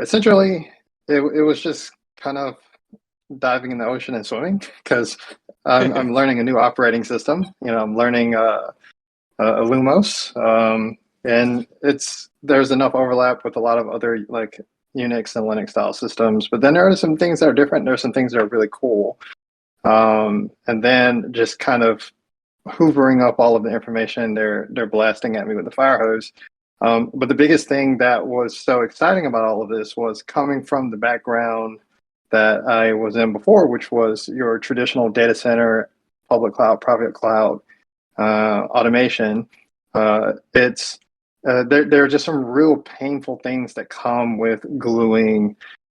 essentially, it was just kind of diving in the ocean and swimming, because I'm learning a new operating system. I'm learning Lumos, and there's enough overlap with a lot of other like Unix and Linux style systems, but then there are some things that are different. There's some things that are really cool. And then just kind of hoovering up all of the information, they're blasting at me with the fire hose. But the biggest thing that was so exciting about all of this was coming from the background that I was in before, which was your traditional data center, public cloud, private cloud automation. There are just some real painful things that come with gluing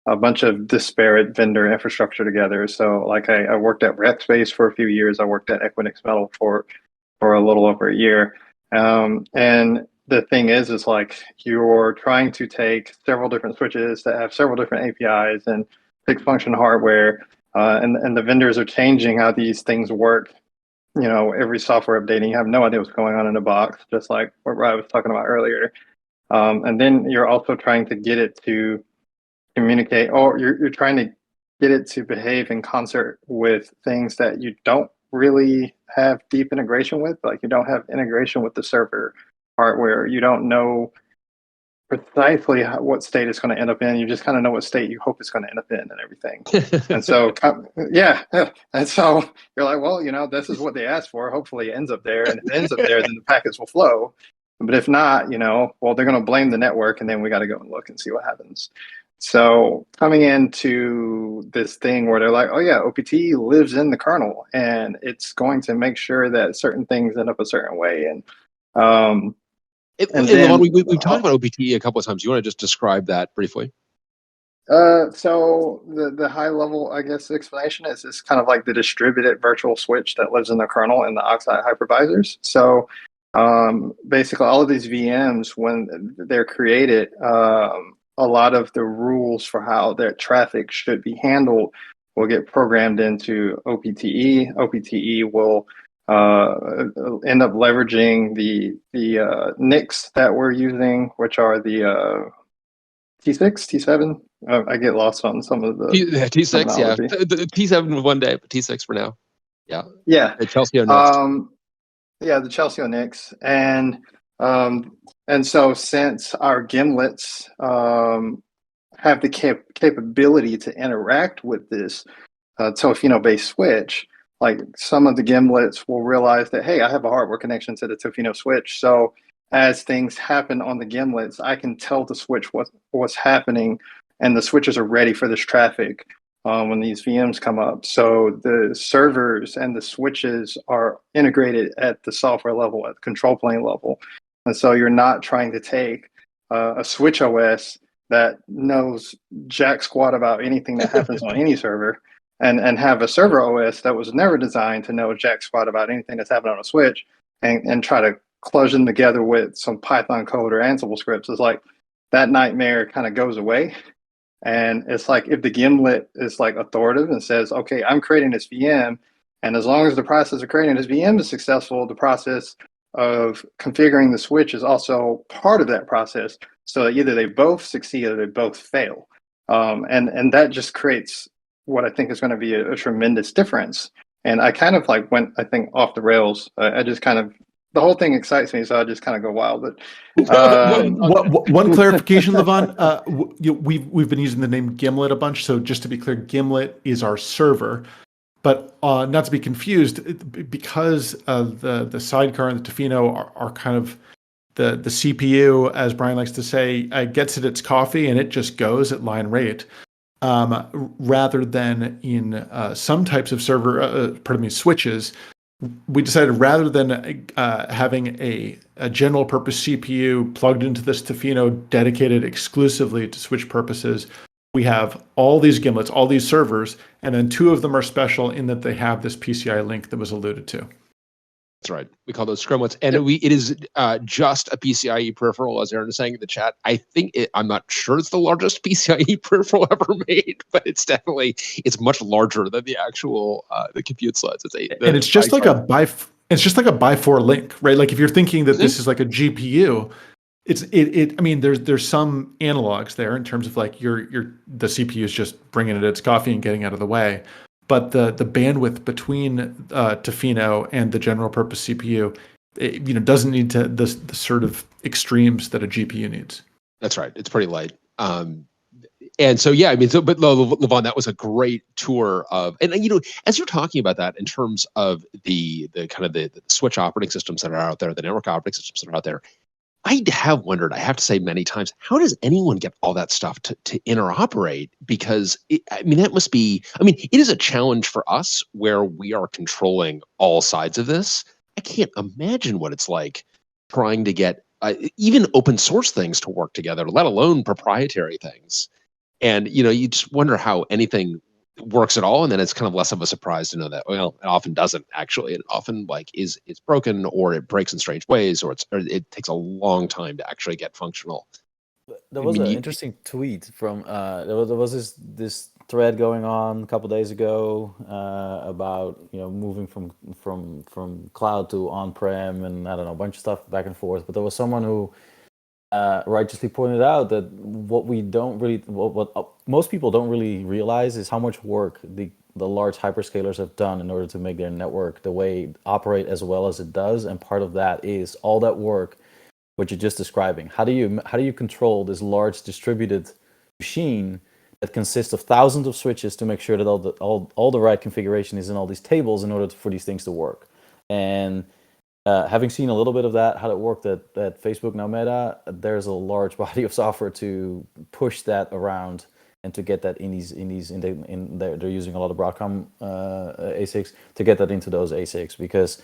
a bunch of disparate vendor infrastructure together. So like I worked at Rackspace for a few years. I worked at Equinix Metal for a little over a year. And the thing is like you're trying to take several different switches that have several different APIs and fixed function hardware, and the vendors are changing how these things work. Every software updating, you have no idea what's going on in the box, just like what I was talking about earlier. And then you're also trying to get it to communicate, or you're trying to get it to behave in concert with things that you don't really have deep integration with. Like you don't have integration with the server hardware. You don't know precisely what state it's going to end up in. You just kind of know what state you hope it's going to end up in and everything. And so, yeah. And so you're like, well, this is what they asked for. Hopefully it ends up there. And if it ends up there, then the packets will flow. But if not, well, they're going to blame the network, and then we got to go and look and see what happens. So coming into this thing where they're like, oh yeah, OPT lives in the kernel, and it's going to make sure that certain things end up a certain way. And then, we've talked about OPT a couple of times. You want to just describe that briefly? So the high level, I guess, explanation is it's kind of like the distributed virtual switch that lives in the kernel in the Oxide hypervisors. So basically, all of these VMs, when they're created, a lot of the rules for how their traffic should be handled will get programmed into OPTE. OPTE will end up leveraging the NICs that we're using, which are the T6, T7. I get lost on some of the T6. Yeah, the T7 one day, but T6 for now. Yeah. The Chelsea NICs. The Chelsea NICs, and so since our gimlets have the capability to interact with this Tofino-based switch, like some of the gimlets will realize that, hey, I have a hardware connection to the Tofino switch. So as things happen on the gimlets, I can tell the switch what's happening, and the switches are ready for this traffic when these VMs come up. So the servers and the switches are integrated at the software level, at the control plane level. And so you're not trying to take a switch OS that knows jack squat about anything that happens on any server, and have a server OS that was never designed to know jack squat about anything that's happening on a switch, and try to clutch them together with some Python code or Ansible scripts, is like that nightmare kind of goes away. And it's like if the gimlet is like authoritative and says, okay, I'm creating this VM, and as long as the process of creating this VM is successful, the process of configuring the switch is also part of that process. So either they both succeed or they both fail. And that just creates what I think is going to be a tremendous difference. And I kind of like went, I think, off the rails. I just kind of, the whole thing excites me, so I just kind of go wild. But one clarification, Levon. We've been using the name Gimlet a bunch, so just to be clear, Gimlet is our server, but not to be confused, because the sidecar and the Tofino are kind of the CPU, as Brian likes to say, gets it its coffee and it just goes at line rate. Rather than in some types of server, switches, we decided rather than having a general purpose CPU plugged into this Tofino dedicated exclusively to switch purposes, we have all these gimlets, all these servers, and then two of them are special in that they have this PCI link that was alluded to. That's right. We call those scrumlets, and it is just a PCIe peripheral, as Aaron is saying in the chat. I'm not sure it's the largest PCIe peripheral ever made, but it's much larger than the actual the compute slots. It's just like a by 4 link, right? Like if you're thinking that this is like a GPU, I mean, there's some analogs there in terms of like the CPU is just bringing it its coffee and getting out of the way. But the bandwidth between Tofino and the general purpose CPU, doesn't need to the sort of extremes that a GPU needs. That's right. It's pretty light. And so, yeah, I mean, but Levon, that was a great tour of, and as you're talking about that in terms of the kind of the switch operating systems that are out there, the network operating systems that are out there, I have wondered, I have to say many times, how does anyone get all that stuff to interoperate? Because that must be, it is a challenge for us where we are controlling all sides of this. I can't imagine what it's like trying to get even open source things to work together, let alone proprietary things. And, you just wonder how anything works at all, and then it's kind of less of a surprise to know that, well, it often doesn't actually. It often it's broken, or it breaks in strange ways, or it takes a long time to actually get functional. There was an interesting tweet from there was this thread going on a couple of days ago about moving from cloud to on-prem, and I don't know, a bunch of stuff back and forth. But there was someone who righteously pointed out that what most people don't really realize is how much work the large hyperscalers have done in order to make their network the way operate as well as it does. And part of that is all that work, what you're just describing. How do you control this large distributed machine that consists of thousands of switches to make sure that all the right configuration is in all these tables in order for these things to work? And having seen a little bit of that, how it worked at Facebook, now Meta, there's a large body of software to push that around and to get that they're using a lot of Broadcom ASICs to get that into those ASICs, because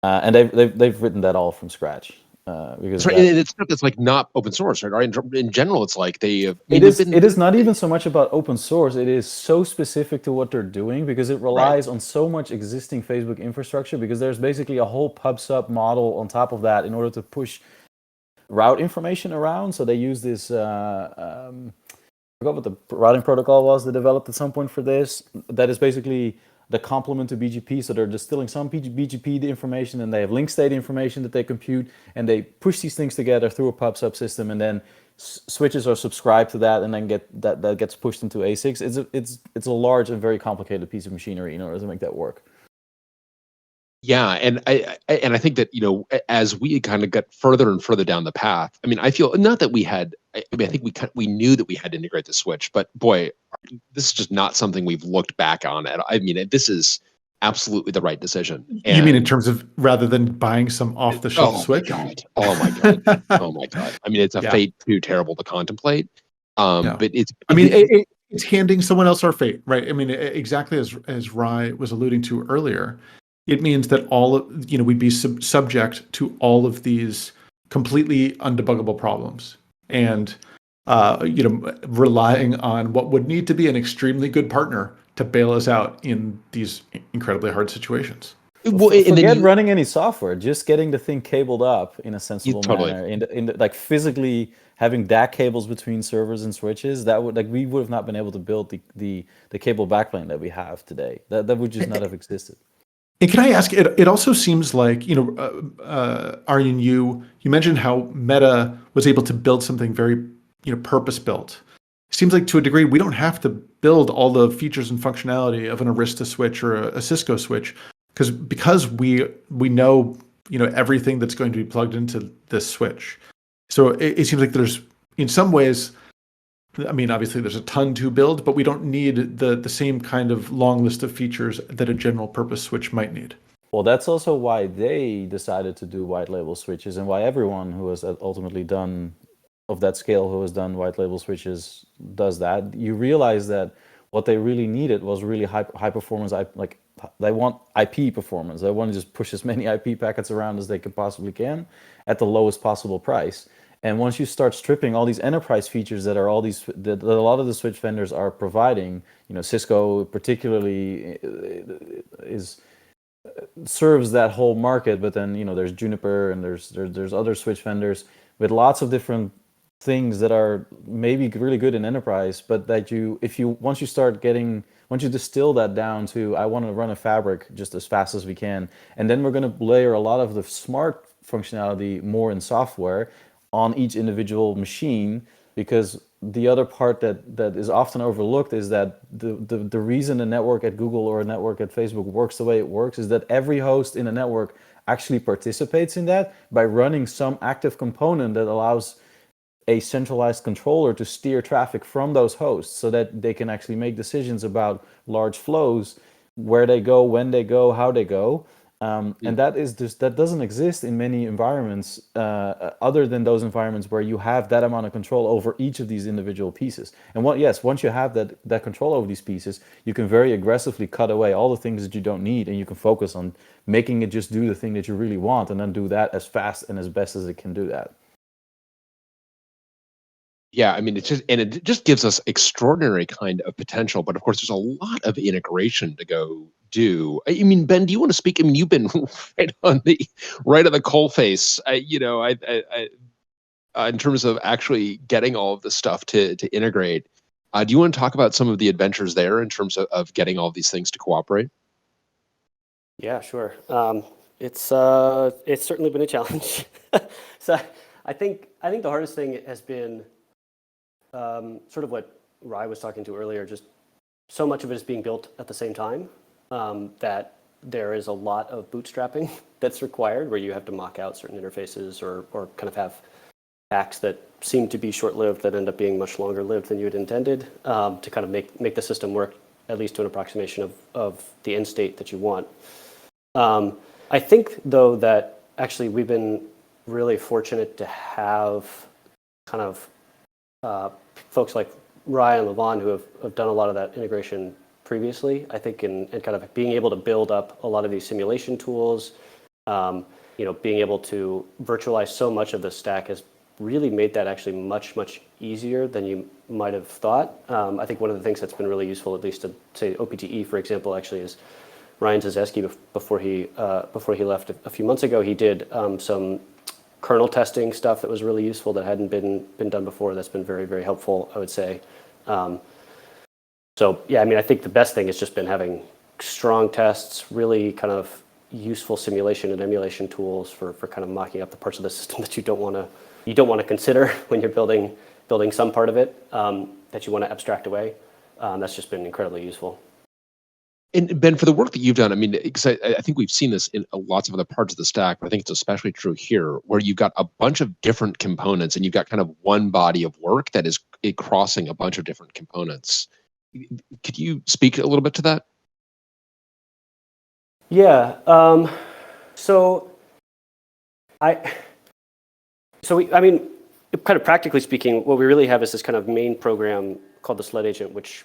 and they've written that all from scratch. Because it's stuff that's like not open source, right? In general, it's like it is not even so much about open source. It is so specific to what they're doing because it relies on so much existing Facebook infrastructure, because there's basically a whole pub/sub model on top of that in order to push route information around. So they use this I forgot what the routing protocol was they developed at some point for this, that is basically the complement to BGP. So they're distilling some BGP information, and they have link state information that they compute, and they push these things together through a pub subsystem, and then switches are subscribed to that, and then that gets pushed into ASICs. It's a large and very complicated piece of machinery in order to make that work. Yeah, and I think that as we kind of got further and further down the path, I feel not that we had. I think we knew that we had to integrate the switch, but boy, this is just not something we've looked back on. This is absolutely the right decision. You mean in terms of rather than buying some off-the-shelf switch? Oh my god! Oh my god! It's a fate too terrible to contemplate. But it's handing someone else our fate, right? Exactly as Rai was alluding to earlier. It means that we'd be subject to all of these completely undebuggable problems. and relying on what would need to be an extremely good partner to bail us out in these incredibly hard situations. Well, and then Forget running any software, just getting the thing cabled up in a sensible totally. manner, in the, like physically having DAC cables between servers and switches. That would we would have not been able to build the cable backplane that we have today. That would just not have existed. And can I ask? It also seems like Arjen, you mentioned how Meta was able to build something very purpose built. Seems like to a degree we don't have to build all the features and functionality of an Arista switch or a Cisco switch because we know everything that's going to be plugged into this switch. So it seems like there's, in some ways, I mean, obviously there's a ton to build, but we don't need the same kind of long list of features that a general purpose switch might need. Well, that's also why they decided to do white label switches, and why everyone who has ultimately done of that scale who has done white label switches does that. You realize that what they really needed was really high performance, like they want IP performance. They want to just push as many IP packets around as they can possibly can at the lowest possible price. And once you start stripping all these enterprise features that are that a lot of the switch vendors are providing, Cisco particularly serves that whole market. But then there's Juniper and there's other switch vendors with lots of different things that are maybe really good in enterprise, but that once you distill that down to, I want to run a fabric just as fast as we can, and then we're going to layer a lot of the smart functionality more in software on each individual machine, because the other part that is often overlooked is that the reason a network at Google or a network at Facebook works the way it works is that every host in a network actually participates in that by running some active component that allows a centralized controller to steer traffic from those hosts so that they can actually make decisions about large flows, where they go, when they go, how they go. And that doesn't exist in many environments other than those environments where you have that amount of control over each of these individual pieces. And once you have that control over these pieces, you can very aggressively cut away all the things that you don't need, and you can focus on making it just do the thing that you really want, and then do that as fast and as best as it can do that. Yeah, I mean, it just gives us extraordinary kind of potential, but of course, there's a lot of integration to go do. I mean, Ben, do you want to speak? I mean, you've been right on the coal face. In terms of actually getting all of this stuff to integrate. Do you want to talk about some of the adventures there in terms of getting all of these things to cooperate? Yeah, sure. It's certainly been a challenge. So I think the hardest thing has been sort of what Rai was talking to earlier. Just so much of it is being built at the same time that there is a lot of bootstrapping that's required, where you have to mock out certain interfaces or kind of have hacks that seem to be short-lived that end up being much longer-lived than you had intended to kind of make the system work at least to an approximation of the end state that you want. I think, though, that actually we've been really fortunate to have kind of folks like Ryan and Levon who have done a lot of that integration previously. I think in kind of being able to build up a lot of these simulation tools, being able to virtualize so much of the stack has really made that actually much, much easier than you might have thought. I think one of the things that's been really useful, at least to say OPTE, for example, actually is Ryan Zazeski, before he left a few months ago, he did some kernel testing stuff that was really useful that hadn't been done before. That's been very, very helpful, I would say. So yeah, I mean, I think the best thing has just been having strong tests, really kind of useful simulation and emulation tools for kind of mocking up the parts of the system that you don't want to consider when you're building some part of it that you want to abstract away. That's just been incredibly useful. And Ben, for the work that you've done, I mean, because I think we've seen this in lots of other parts of the stack, but I think it's especially true here, where you've got a bunch of different components and you've got kind of one body of work that is crossing a bunch of different components. Could you speak a little bit to that? Yeah. I mean, kind of practically speaking, what we really have is this kind of main program called the sled agent, which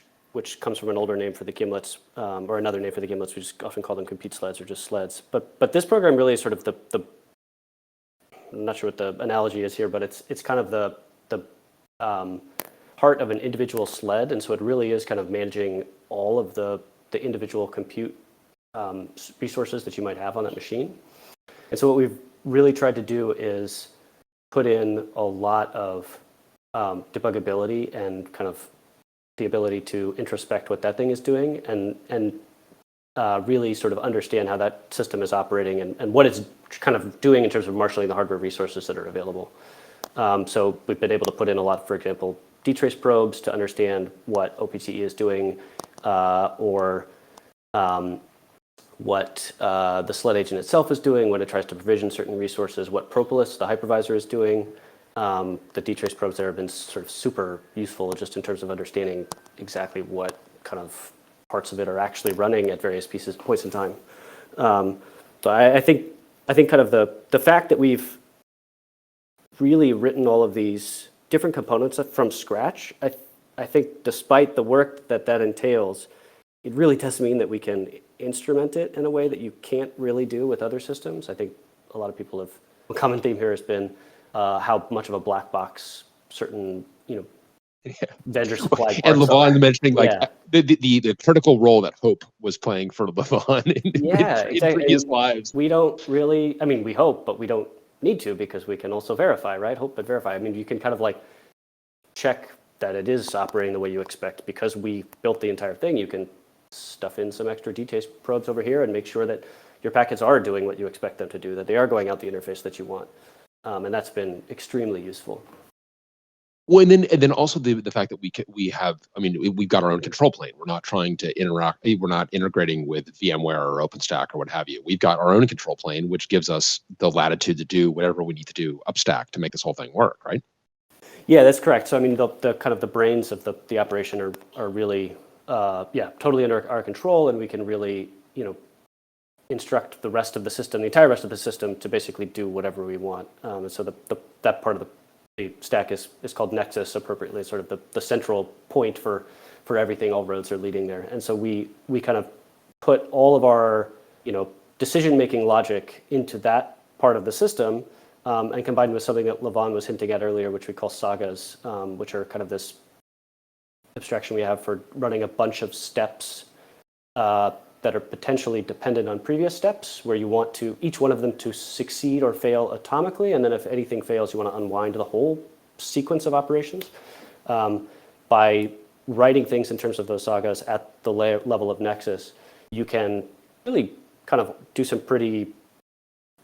comes from an older name for the gimlets, or another name for the gimlets. We just often call them compute sleds or just sleds. But this program really is sort of the I'm not sure what the analogy is here, but it's kind of the the heart of an individual sled, and so it really is kind of managing all of the individual compute resources that you might have on that machine. And so what we've really tried to do is put in a lot of debuggability and kind of the ability to introspect what that thing is doing and really sort of understand how that system is operating and what it's kind of doing in terms of marshaling the hardware resources that are available. So we've been able to put in a lot, for example, dtrace probes to understand what OPTE is doing or what the sled agent itself is doing when it tries to provision certain resources, what Propolis, the hypervisor, is doing. The dtrace probes there have been sort of super useful just in terms of understanding exactly what kind of parts of it are actually running at various points in time. So I think kind of the fact that we've really written all of these different components from scratch, I think despite the work that entails, it really does mean that we can instrument it in a way that you can't really do with other systems. I think a lot of people have, a common theme here has been how much of a black box certain, vendor supplied And parts Levon are. mentioning like Yeah. the critical role that Hope was playing for Levon in Exactly. previous lives. We don't really, I mean, we hope, but we don't need to because we can also verify, right? Hope but verify. I mean, you can kind of like check that it is operating the way you expect because we built the entire thing. You can stuff in some extra dtrace probes over here and make sure that your packets are doing what you expect them to do, that they are going out the interface that you want. And that's been extremely useful. Well, and then also the fact that we have, I mean, we've got our own control plane. We're not trying to interact. We're not integrating with VMware or OpenStack or what have you. We've got our own control plane, which gives us the latitude to do whatever we need to do upstack to make this whole thing work, right? Yeah, that's correct. So I mean, the kind of the brains of the operation are really totally under our control, and we can really instruct the rest of the system, the entire rest of the system, to basically do whatever we want. And so that part of the stack is called Nexus appropriately, sort of the central point for everything. All roads are leading there, and so we kind of put all of our decision-making logic into that part of the system. And combined with something that Levon was hinting at earlier, which we call sagas, which are kind of this abstraction we have for running a bunch of steps that are potentially dependent on previous steps, where you want each one of them to succeed or fail atomically, and then if anything fails, you want to unwind the whole sequence of operations. By writing things in terms of those sagas at the level of Nexus, you can really kind of do some pretty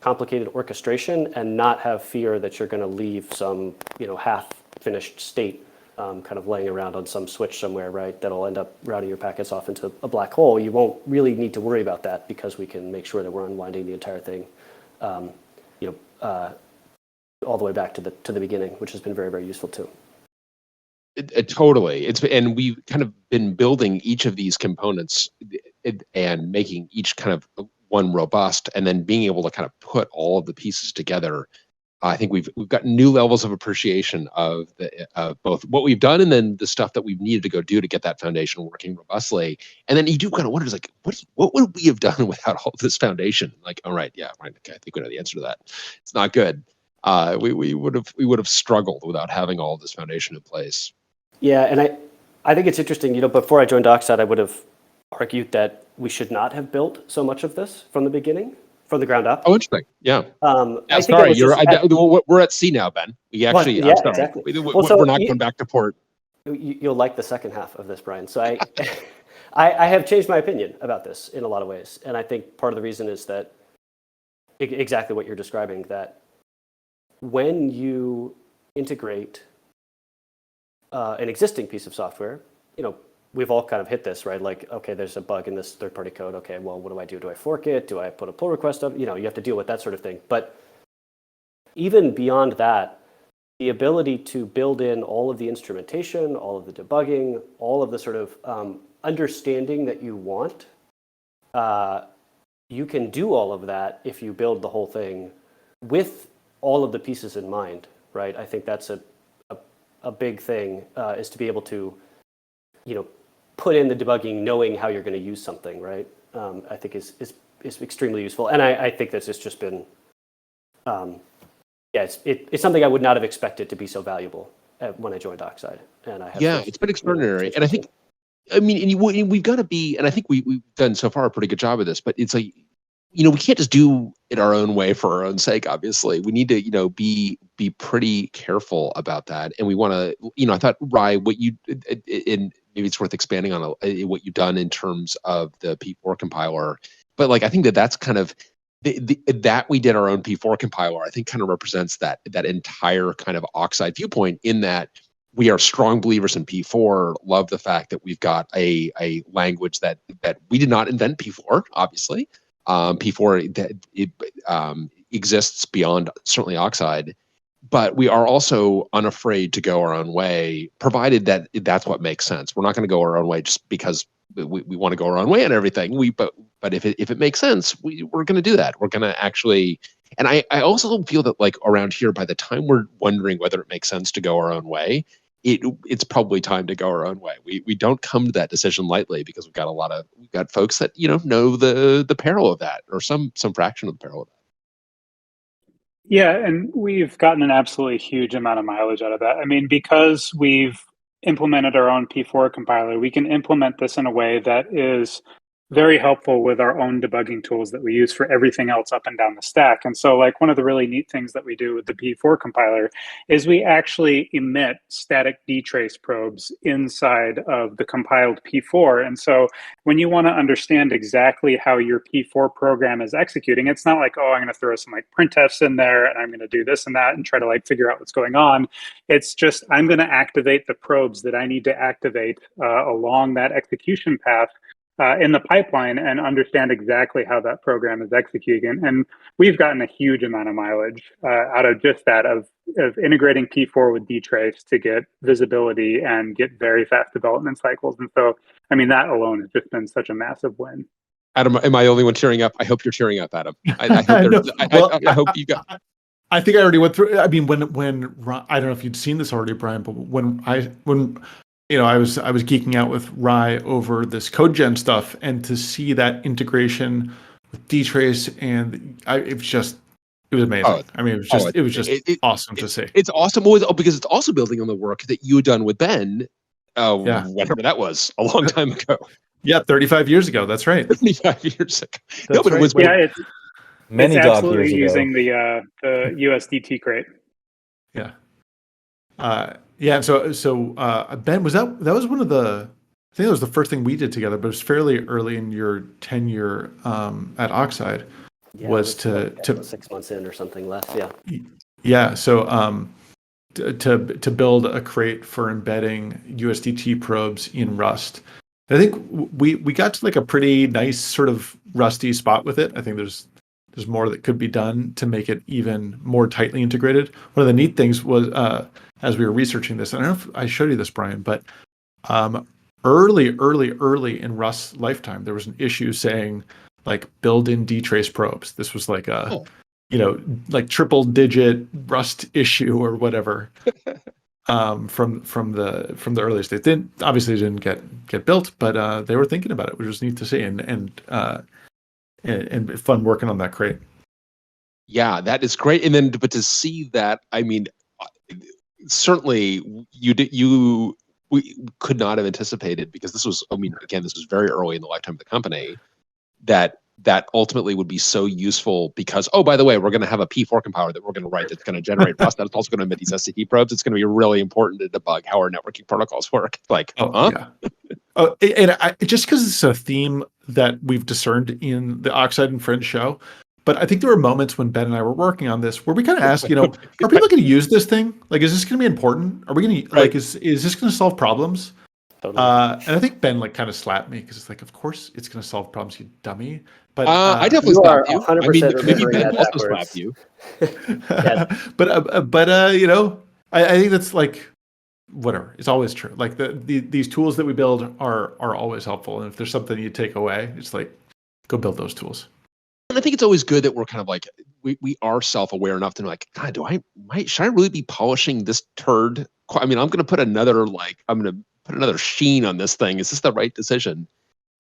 complicated orchestration and not have fear that you're going to leave some half-finished state kind of laying around on some switch somewhere, right? That'll end up routing your packets off into a black hole. You won't really need to worry about that because we can make sure that we're unwinding the entire thing, all the way back to the beginning, which has been very, very useful too. Totally. And we've kind of been building each of these components and making each kind of one robust, and then being able to kind of put all of the pieces together. I think we've got new levels of appreciation of both what we've done and then the stuff that we've needed to go do to get that foundation working robustly. And then you do kind of wonder, like, what would we have done without all this foundation? Like, all right, yeah, right, okay, I think we know the answer to that. It's not good. We would have struggled without having all of this foundation in place. Yeah, and I think it's interesting. Before I joined Oxide, I would have argued that we should not have built so much of this from the beginning, from the ground up. Oh, interesting. Yeah. I think sorry, we're at sea now, Ben. We actually, yeah, I'm sorry. exactly. We're not going back to port. You'll like the second half of this, Brian. So I have changed my opinion about this in a lot of ways, and I think part of the reason is that exactly what you're describing, that when you integrate an existing piece of software, we've all kind of hit this, right? Like, okay, there's a bug in this third-party code. Okay, well, what do I do? Do I fork it? Do I put a pull request up? You have to deal with that sort of thing. But even beyond that, the ability to build in all of the instrumentation, all of the debugging, all of the sort of understanding that you want, you can do all of that if you build the whole thing with all of the pieces in mind, right? I think that's a big thing, is to be able to, put in the debugging knowing how you're going to use something, right? I think is extremely useful. And I think this has just been, it's something I would not have expected to be so valuable when I joined Oxide, and I have Yeah, since, it's been extraordinary. And I think, transitioned. we've got to be, and I think we've done so far a pretty good job of this, but it's like, we can't just do it our own way for our own sake. Obviously, we need to, be pretty careful about that. And we want to, I thought, Rye, what you, and maybe it's worth expanding on what you've done in terms of the P4 compiler. But like, I think that's kind of that we did our own P4 compiler. I think kind of represents that entire kind of Oxide viewpoint, in that we are strong believers in P4. Love the fact that we've got a language that we did not invent P4, obviously. P4 exists beyond certainly Oxide, but we are also unafraid to go our own way, provided that that's what makes sense. We're not going to go our own way just because we want to go our own way and everything. But if it makes sense, we're going to do that. We're going to actually. And I also feel that, like, around here, by the time we're wondering whether it makes sense to go our own way, it's probably time to go our own way. We don't come to that decision lightly, because we've got folks that know the peril of that, or some fraction of the peril of that. Yeah, and we've gotten an absolutely huge amount of mileage out of that. I mean, because we've implemented our own P4 compiler, we can implement this in a way that is very helpful with our own debugging tools that we use for everything else up and down the stack. And so, like, one of the really neat things that we do with the P4 compiler is we actually emit static dtrace probes inside of the compiled P4. And so when you want to understand exactly how your P4 program is executing, it's not like, oh, I'm going to throw some like printfs in there and I'm going to do this and that and try to like figure out what's going on. It's just, I'm going to activate the probes that I need to activate along that execution path in the pipeline, and understand exactly how that program is executing. And we've gotten a huge amount of mileage out of just that, of integrating P4 with dtrace to get visibility and get very fast development cycles. And so, I mean, that alone has just been such a massive win. Adam, am I the only one tearing up? I hope you're tearing up, Adam. I hope you got. I think I already went through. I mean, when I don't know if you'd seen this already, Brian, but when I was geeking out with Rye over this code gen stuff, and to see that integration with dtrace, and it was amazing. I mean, it was just awesome to see. It's awesome because it's also building on the work that you had done with Ben, whatever that was, a long time ago. Yeah, 35 years ago. That's right. 35 years ago. That's right. It was it's many it's dog absolutely years ago. using the USDT crate. Yeah. Yeah, so Ben, that was one of the, I think it was the first thing we did together, but it was fairly early in your tenure at Oxide. Yeah, was to to 6 months in or something left. Yeah. Yeah, so to build a crate for embedding USDT probes in Rust. I think we got to like a pretty nice sort of rusty spot with it. I think there's more that could be done to make it even more tightly integrated. One of the neat things was, as we were researching this, and I don't know if I showed you this, Brian, but early in Rust's lifetime, there was an issue saying, like, build in dtrace probes. This was like like triple digit Rust issue or whatever. From the earliest days. Obviously didn't get built, but they were thinking about it, which was neat to see, and fun working on that crate. Yeah, that is great. And then, but to see that, I mean, certainly we could not have anticipated, because this was, I mean, again, this was very early in the lifetime of the company, that ultimately would be so useful, because, oh, by the way, we're going to have a P4 compiler that we're going to write that's going to generate Rust, that's also going to emit these SCP probes. It's going to be really important to debug how our networking protocols work. Like, yeah. And just because it's a theme that we've discerned in the Oxide and Friends show, but I think there were moments when Ben and I were working on this where we kind of asked, are people going to use this thing? Like, is this going to be important? Are we going to, like, is this going to solve problems? Totally. And I think Ben kind of slapped me, because it's like, of course it's going to solve problems, you dummy. But I definitely slapped you. 100% maybe Ben also backwards. slapped you. But I think that's like, whatever. It's always true. Like these tools that we build are always helpful, and if there's something you take away, it's like, go build those tools. And I think it's always good that we're kind of like, we are self-aware enough to know, like, God, should I really be polishing this turd? I mean, I'm going to put another sheen on this thing. Is this the right decision?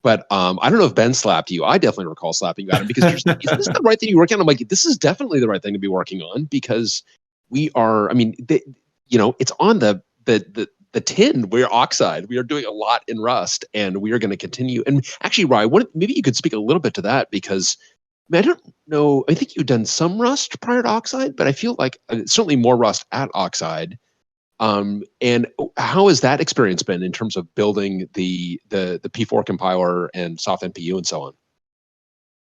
But I don't know if Ben slapped you. I definitely recall slapping you, Adam, because is this the right thing you're working on? I'm like, this is definitely the right thing to be working on, because we are, I mean, it's on the the tin, we're Oxide. We are doing a lot in Rust, and we are going to continue. And actually, Rye, maybe you could speak a little bit to that, because I don't know. I think you've done some Rust prior to Oxide, but I feel like certainly more Rust at Oxide. And how has that experience been in terms of building the P4 compiler and soft NPU and so on?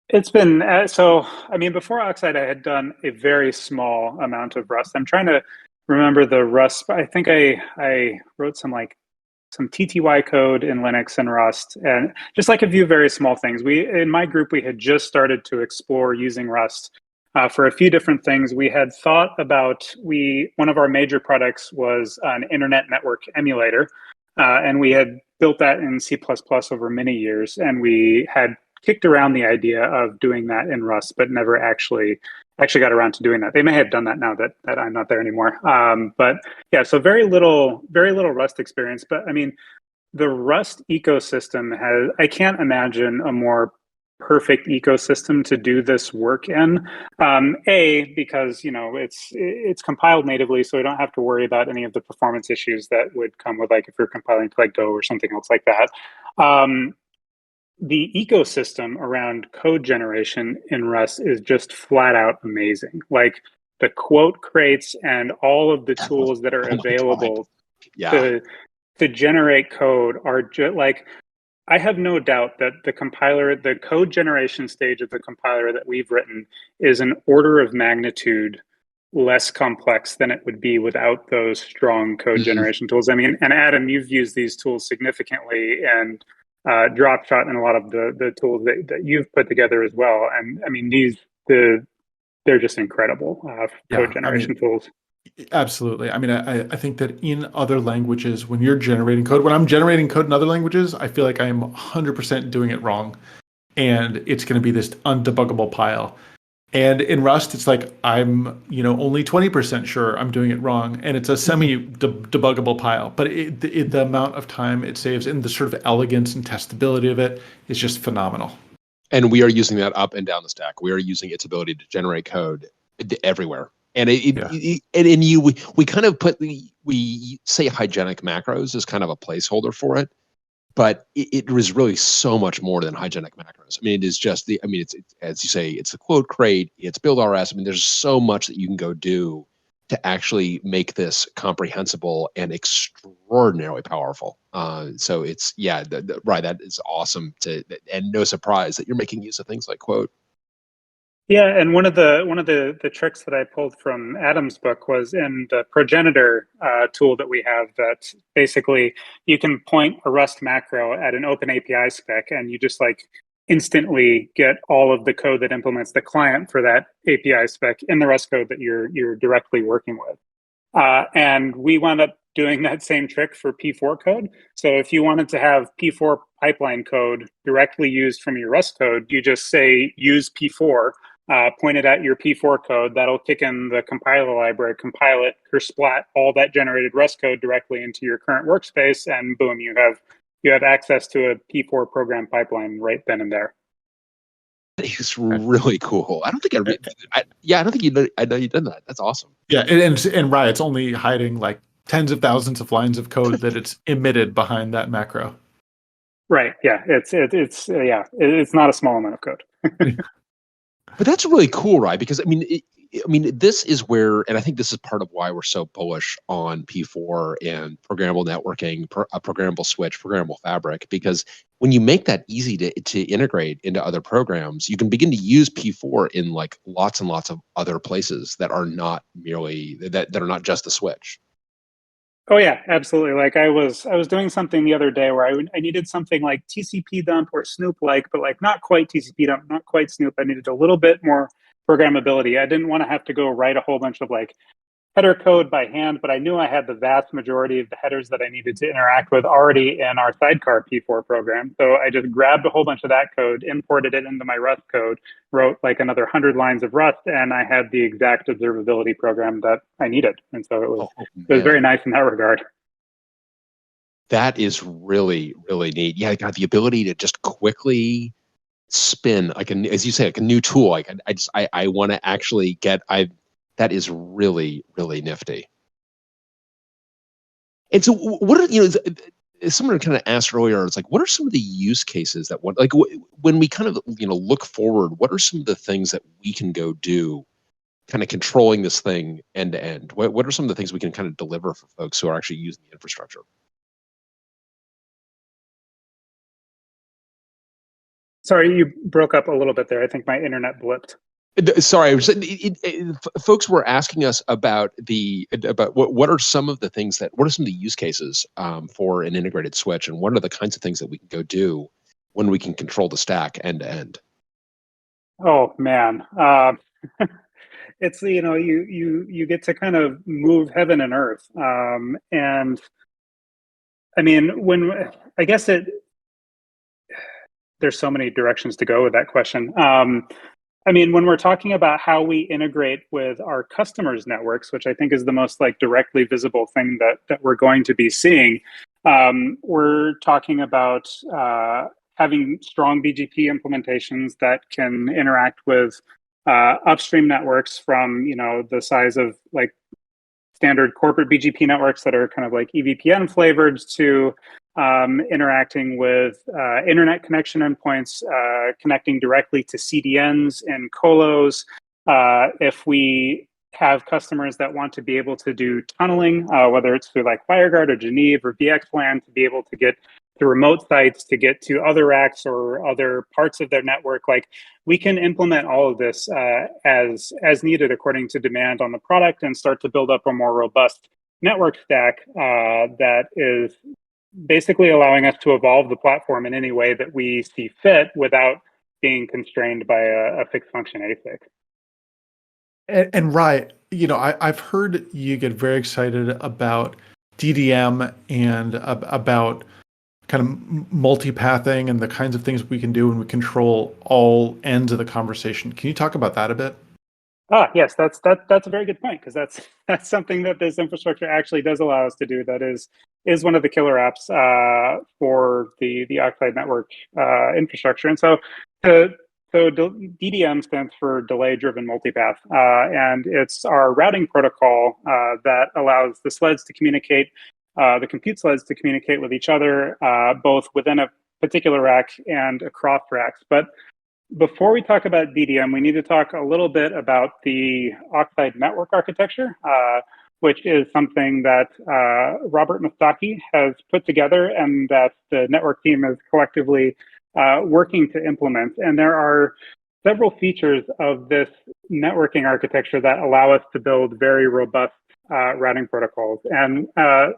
It's been so. I mean, before Oxide, I had done a very small amount of Rust. I'm trying to remember the Rust. I think I wrote some TTY code in Linux and Rust, and just like a few very small things. In my group, we had just started to explore using Rust for a few different things. We had thought about one of our major products was an internet network emulator, and we had built that in C++ over many years, and we had kicked around the idea of doing that in Rust, but never actually got around to doing that. They may have done that now that I'm not there anymore. But yeah, so very little Rust experience. But I mean, the Rust ecosystem I can't imagine a more perfect ecosystem to do this work in. Because it's compiled natively, so we don't have to worry about any of the performance issues that would come with, like, if you're compiling to like Go or something else like that. The ecosystem around code generation in Rust is just flat out amazing. Like, the quote crates and all of the tools that are available to generate code are just like, I have no doubt that the code generation stage of the compiler that we've written is an order of magnitude less complex than it would be without those strong code generation tools. I mean, and Adam, you've used these tools significantly, and Dropshot and a lot of the tools that you've put together as well. And I mean, they're just incredible code generation tools. Absolutely. I mean, I think that in other languages, when you're generating code, when I'm generating code in other languages, I feel like I am 100% doing it wrong. And it's going to be this undebuggable pile. And in Rust, it's like I'm, only 20% sure I'm doing it wrong, and it's a semi-debuggable pile. But the amount of time it saves and the sort of elegance and testability of it is just phenomenal. And we are using that up and down the stack. We are using its ability to generate code everywhere. And we kind of we say hygienic macros as kind of a placeholder for it. But it was really so much more than hygienic macros. I mean, it is just it's as you say, it's the quote crate, it's build RS. I mean, there's so much that you can go do to actually make this comprehensible and extraordinarily powerful. So it's, right, that is awesome and no surprise that you're making use of things like quote. Yeah, and one of the tricks that I pulled from Adam's book was in the progenitor tool that we have, that basically you can point a Rust macro at an open API spec, and you just like instantly get all of the code that implements the client for that API spec in the Rust code that you're directly working with. And we wound up doing that same trick for P4 code. So if you wanted to have P4 pipeline code directly used from your Rust code, you just say use P4. Point it at your P4 code, that'll kick in the compiler library, compile it, or splat all that generated Rust code directly into your current workspace, and boom, you have access to a P4 program pipeline right then and there. It's really cool. I don't think I don't think I know you did that. That's awesome. Yeah, and Rye, it's only hiding like tens of thousands of lines of code that it's emitted behind that macro. Right. Yeah. It's not a small amount of code. But that's really cool, right? Because I mean, this is where, and I think this is part of why we're so bullish on P4 and programmable networking, a programmable switch, programmable fabric. Because when you make that easy to integrate into other programs, you can begin to use P4 in like lots and lots of other places that are not merely that are not just the switch. Oh yeah, absolutely. Like I was doing something the other day where I needed something like TCP dump or Snoop like, but like not quite TCP dump, not quite Snoop. I needed a little bit more programmability. I didn't want to have to go write a whole bunch of like header code by hand, but I knew I had the vast majority of the headers that I needed to interact with already in our sidecar P4 program. So I just grabbed a whole bunch of that code, imported it into my Rust code, wrote like another 100 lines of Rust, and I had the exact observability program that I needed. And so it was very nice in that regard. That is really, really neat. Yeah, got the ability to just quickly spin, like as you say, like a new tool. Like I want to actually get that is really, really nifty. And so, what are as someone kind of asked earlier, it's like, what are some of the use cases that when we kind of look forward, what are some of the things that we can go do, kind of controlling this thing end to end? What are some of the things we can kind of deliver for folks who are actually using the infrastructure? Sorry, you broke up a little bit there. I think my internet blipped. Sorry, folks were asking us about what are some of the things what are some of the use cases for an integrated switch, and what are the kinds of things that we can go do when we can control the stack end to end? Oh man, it's you get to kind of move heaven and earth, and I mean I guess there's so many directions to go with that question. I mean, when we're talking about how we integrate with our customers' networks, which I think is the most like directly visible thing that we're going to be seeing, we're talking about having strong BGP implementations that can interact with upstream networks from the size of like standard corporate BGP networks that are kind of like EVPN flavored to interacting with internet connection endpoints, connecting directly to CDNs and colos. If we have customers that want to be able to do tunneling, whether it's through like WireGuard or Geneve or VXLAN, to be able to get to remote sites, to get to other racks or other parts of their network, like we can implement all of this as needed according to demand on the product and start to build up a more robust network stack that is basically allowing us to evolve the platform in any way that we see fit without being constrained by a fixed function ASIC. And right, I've heard you get very excited about DDM and about kind of multipathing and the kinds of things we can do when we control all ends of the conversation. Can you talk about that a bit? Yes, that's a very good point, because that's something that this infrastructure actually does allow us to do. That is one of the killer apps for the Oxide network infrastructure. And so DDM stands for delay-driven multipath, and it's our routing protocol that allows the sleds to communicate, the compute sleds to communicate with each other, both within a particular rack and across racks. But before we talk about DDM, we need to talk a little bit about the Oxide network architecture, which is something that Robert Mustaki has put together and that the network team is collectively working to implement. And there are several features of this networking architecture that allow us to build very robust routing protocols. And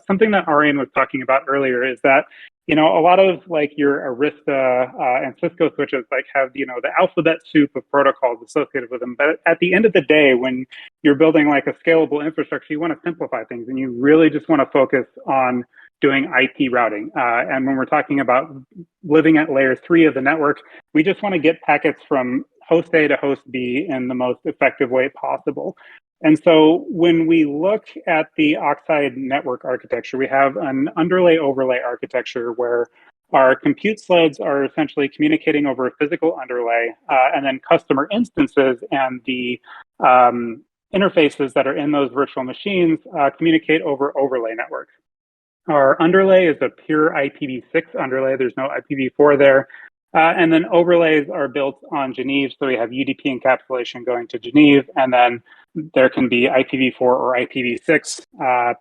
something that Arian was talking about earlier is that a lot of like your Arista and Cisco switches like have the alphabet soup of protocols associated with them. But at the end of the day, when you're building like a scalable infrastructure, you want to simplify things, and you really just want to focus on doing IP routing. And when we're talking about living at layer 3 of the network, we just want to get packets from host A to host B in the most effective way possible. And so when we look at the Oxide network architecture, we have an underlay overlay architecture where our compute sleds are essentially communicating over a physical underlay, and then customer instances and the interfaces that are in those virtual machines communicate over overlay networks. Our underlay is a pure IPv6 underlay. There's no IPv4 there. And then overlays are built on Geneve. So we have UDP encapsulation going to Geneve, and then there can be IPv4 or IPv6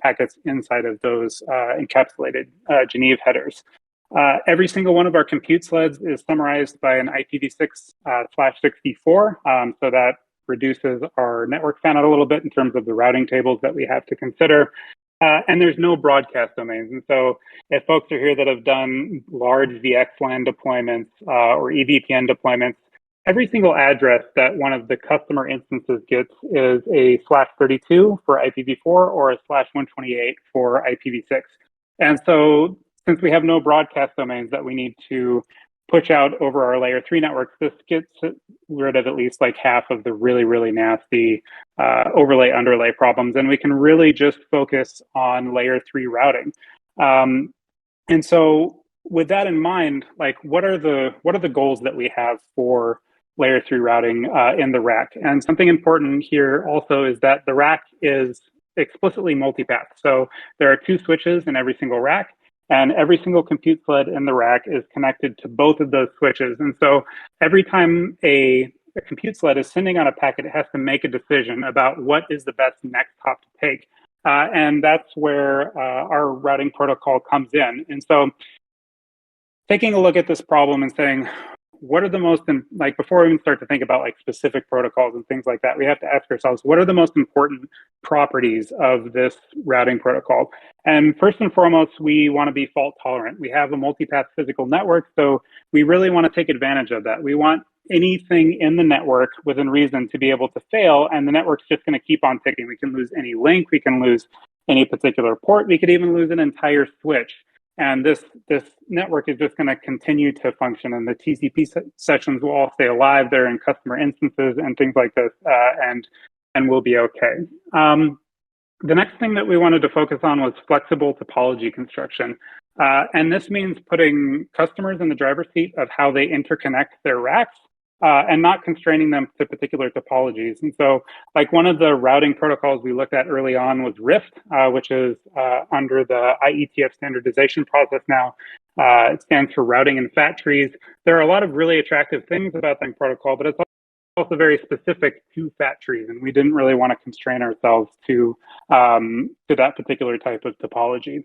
packets inside of those encapsulated Geneve headers. Every single one of our compute sleds is summarized by an IPv6/64. So that reduces our network fan out a little bit in terms of the routing tables that we have to consider. And there's no broadcast domains. And so if folks are here that have done large VXLAN deployments or EVPN deployments, every single address that one of the customer instances gets is a /32 for IPv4 or a /128 for IPv6. And so since we have no broadcast domains that we need to push out over our layer 3 networks, this gets rid of at least like half of the really, really nasty overlay underlay problems. And we can really just focus on layer 3 routing. And so with that in mind, like what are the goals that we have for layer 3 routing in the rack? And something important here also is that the rack is explicitly multipath. So there are 2 switches in every single rack, and every single compute sled in the rack is connected to both of those switches. And so every time a compute sled is sending out a packet, it has to make a decision about what is the best next hop to take. And that's where our routing protocol comes in. And so taking a look at this problem and saying, what are the most, like before we even start to think about like specific protocols and things like that, we have to ask ourselves, what are the most important properties of this routing protocol? And first and foremost, we want to be fault tolerant. We have a multipath physical network, so we really want to take advantage of that. We want anything in the network within reason to be able to fail, and the network's just going to keep on ticking. We can lose any link, we can lose any particular port, we could even lose an entire switch. And this network is just going to continue to function, and the TCP sessions will all stay alive. They're in customer instances and things like this, and we'll be okay. The next thing that we wanted to focus on was flexible topology construction. And this means putting customers in the driver's seat of how they interconnect their racks, and not constraining them to particular topologies. And so like one of the routing protocols we looked at early on was Rift, which is under the IETF standardization process now. It stands for routing in fat trees. There are a lot of really attractive things about that protocol, but it's also very specific to fat trees, and we didn't really want to constrain ourselves to that particular type of topology.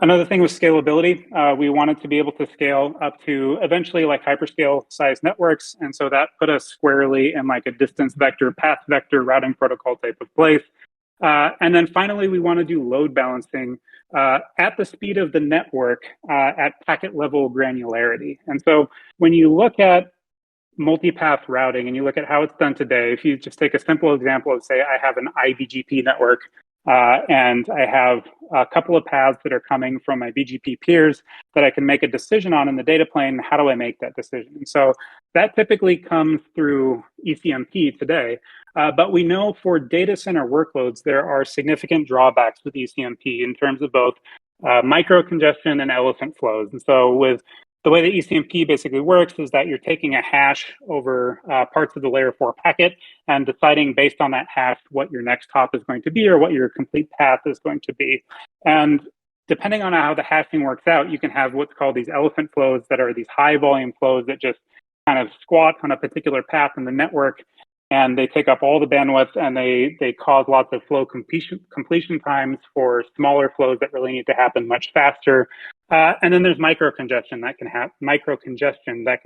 Another thing was scalability. We wanted to be able to scale up to eventually like hyperscale size networks. And so that put us squarely in like a distance vector, path vector routing protocol type of place. And then finally, we want to do load balancing at the speed of the network at packet level granularity. And so when you look at multipath routing and you look at how it's done today, if you just take a simple example of say, I have an IBGP network, and I have a couple of paths that are coming from my BGP peers that I can make a decision on in the data plane. How do I make that decision? And so that typically comes through ECMP today. But we know for data center workloads, there are significant drawbacks with ECMP in terms of both micro congestion and elephant flows. And so with the way that ECMP basically works is that you're taking a hash over parts of the layer 4 packet and deciding based on that hash what your next hop is going to be or what your complete path is going to be. And depending on how the hashing works out, you can have what's called these elephant flows that are these high volume flows that just kind of squat on a particular path in the network, and they take up all the bandwidth, and they cause lots of flow completion times for smaller flows that really need to happen much faster. And then there's micro congestion that can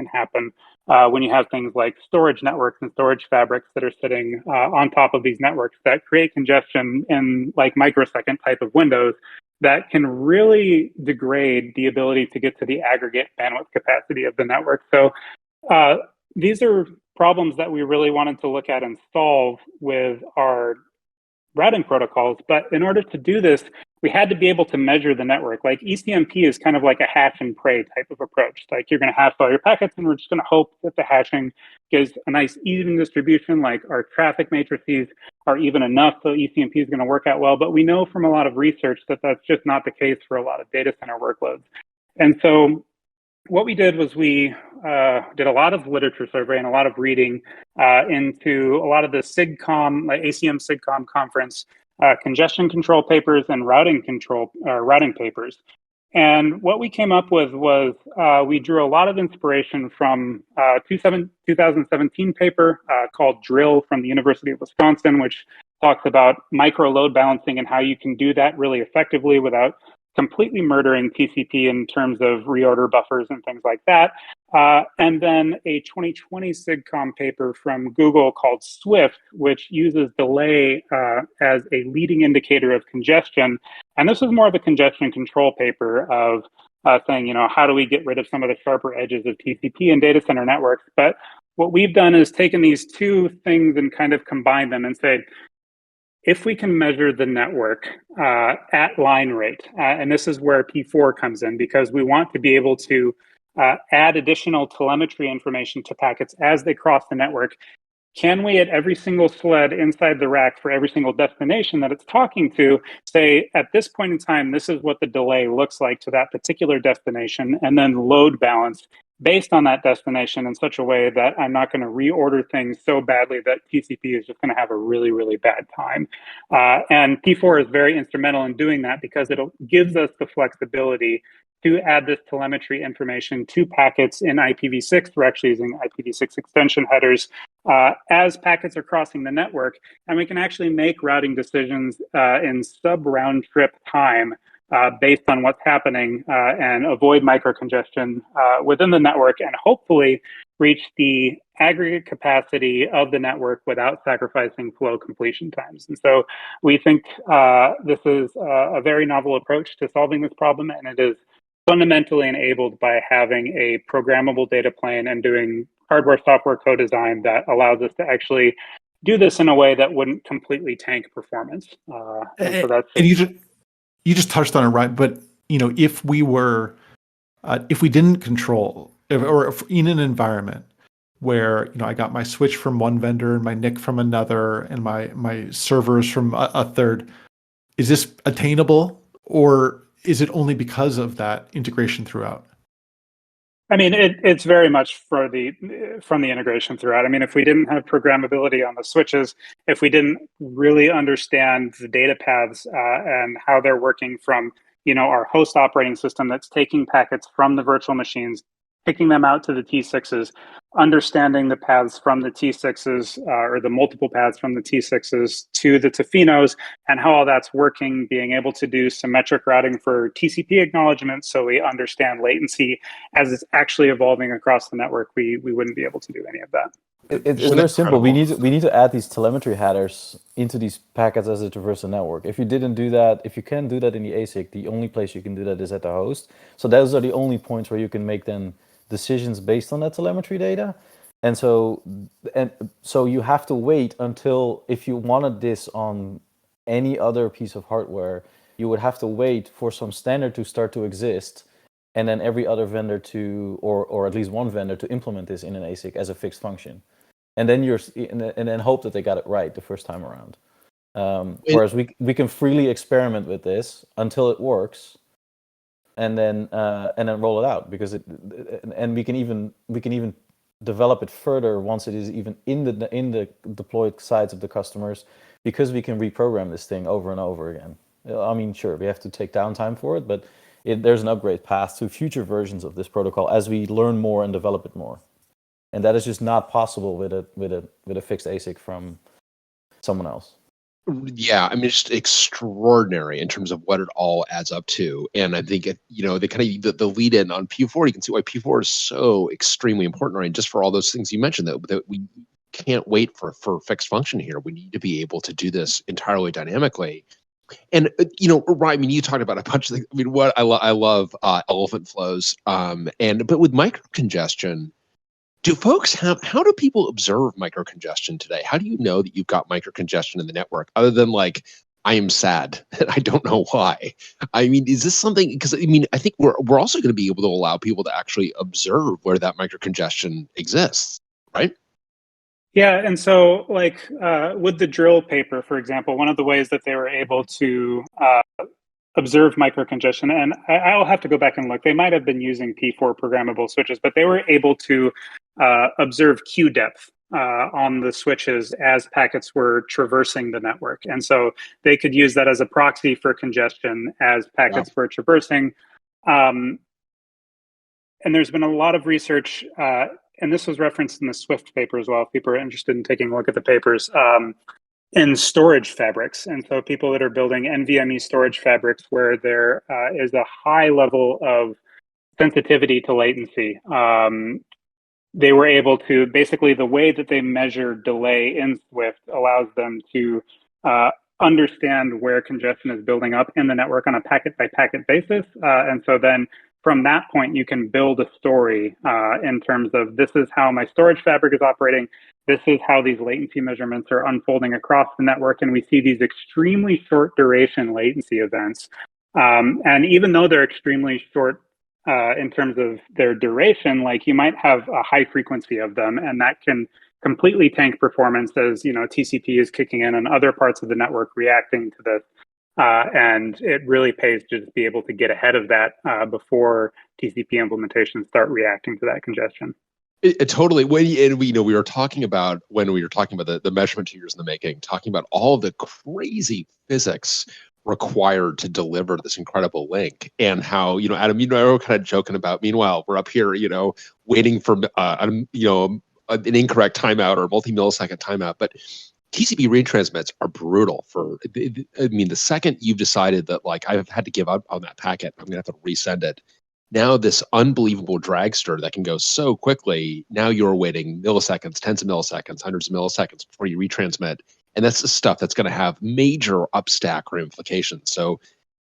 happen when you have things like storage networks and storage fabrics that are sitting on top of these networks that create congestion in like microsecond type of windows that can really degrade the ability to get to the aggregate bandwidth capacity of the network. So these are problems that we really wanted to look at and solve with our routing protocols. But in order to do this, we had to be able to measure the network. Like ECMP is kind of like a hash and pray type of approach. Like you're going to hash all your packets, and we're just going to hope that the hashing gives a nice even distribution. Like our traffic matrices are even enough, so ECMP is going to work out well. But we know from a lot of research that that's just not the case for a lot of data center workloads. And so what we did was we did a lot of literature survey and a lot of reading into a lot of the SIGCOM, like ACM SIGCOM conference congestion control papers and routing papers. And what we came up with was we drew a lot of inspiration from a 2017 paper called Drill from the University of Wisconsin, which talks about micro load balancing and how you can do that really effectively without completely murdering TCP in terms of reorder buffers and things like that. And then a 2020 SIGCOM paper from Google called Swift, which uses delay as a leading indicator of congestion. And this was more of a congestion control paper of saying, you know, how do we get rid of some of the sharper edges of TCP and data center networks? But what we've done is taken these two things and kind of combined them and said, if we can measure the network at line rate, and this is where P4 comes in, because we want to be able to add additional telemetry information to packets as they cross the network, can we at every single sled inside the rack for every single destination that it's talking to say, at this point in time, this is what the delay looks like to that particular destination, and then load balance based on that destination in such a way that I'm not going to reorder things so badly that TCP is just going to have a really, really bad time. And P4 is very instrumental in doing that because it gives us the flexibility to add this telemetry information to packets in IPv6. We're actually using IPv6 extension headers as packets are crossing the network. And we can actually make routing decisions in sub-round trip time based on what's happening and avoid microcongestion within the network and hopefully reach the aggregate capacity of the network without sacrificing flow completion times. And so we think this is a very novel approach to solving this problem, and it is fundamentally enabled by having a programmable data plane and doing hardware software co-design that allows us to actually do this in a way that wouldn't completely tank performance. And so that's and you just touched on it, right? But if we didn't control, or if in an environment where I got my switch from one vendor and my NIC from another and my servers from a third, is this attainable, or is it only because of that integration throughout? I mean, it's very much from the integration throughout. I mean, if we didn't have programmability on the switches, if we didn't really understand the data paths and how they're working from, our host operating system that's taking packets from the virtual machines, picking them out to the T6s, understanding the paths from the T6s or the multiple paths from the T6s to the Tofinos and how all that's working, being able to do symmetric routing for TCP acknowledgement so we understand latency as it's actually evolving across the network, we wouldn't be able to do any of that. It's very simple. We need to add these telemetry headers into these packets as they traverse the network. If you didn't do that, if you can't do that in the ASIC, the only place you can do that is at the host. So those are the only points where you can make then decisions based on that telemetry data. And so you have to wait until, if you wanted this on any other piece of hardware, you would have to wait for some standard to start to exist, and then every other vendor to, or at least one vendor to implement this in an ASIC as a fixed function. And then and then hope that they got it right the first time around. Whereas we can freely experiment with this until it works, and then roll it out, because we can even develop it further once it is even in the deployed sides of the customers, because we can reprogram this thing over and over again. I mean, sure, we have to take downtime for it, but there's an upgrade path to future versions of this protocol as we learn more and develop it more. And that is just not possible with a fixed ASIC from someone else. Yeah, I mean, it's just extraordinary in terms of what it all adds up to. And I think the lead in on P4, you can see why P4 is so extremely important, right? Just for all those things you mentioned, that we can't wait for fixed function here. We need to be able to do this entirely dynamically. And Ryan, I mean, you talked about a bunch of things. I mean, what I love elephant flows, but with microcongestion, how do people observe microcongestion today? How do you know that you've got microcongestion in the network, other than like, I am sad and I don't know why? I mean, is this something, because I mean, I think we're also going to be able to allow people to actually observe where that microcongestion exists, right? Yeah, and so like with the drill paper, for example, one of the ways that they were able to observe microcongestion, and I'll have to go back and look, they might have been using P4 programmable switches, but they were able to observe queue depth on the switches as packets were traversing the network. And so they could use that as a proxy for congestion as packets were traversing. And there's been a lot of research, and this was referenced in the Swift paper as well, if people are interested in taking a look at the papers, in storage fabrics. And so people that are building NVMe storage fabrics where there is a high level of sensitivity to latency, they were able to, basically the way that they measure delay in Swift allows them to understand where congestion is building up in the network on a packet by packet basis. And so then from that point, you can build a story in terms of, this is how my storage fabric is operating. This is how these latency measurements are unfolding across the network. And we see these extremely short duration latency events. And even though they're extremely short in terms of their duration, like you might have a high frequency of them, and that can completely tank performance as TCP is kicking in and other parts of the network reacting to this. And it really pays to just be able to get ahead of that before TCP implementations start reacting to that congestion. It totally. We were talking about the measurement 2 years in the making, talking about all the crazy physics required to deliver this incredible link, and how Adam, I were kind of joking about. Meanwhile, we're up here, waiting for an incorrect timeout or multi-millisecond timeout, but TCP retransmits are brutal. The second you've decided that like I've had to give up on that packet, I'm gonna have to resend it. Now this unbelievable dragster that can go so quickly, now you're waiting milliseconds, tens of milliseconds, hundreds of milliseconds before you retransmit. And that's the stuff that's going to have major upstack ramifications. So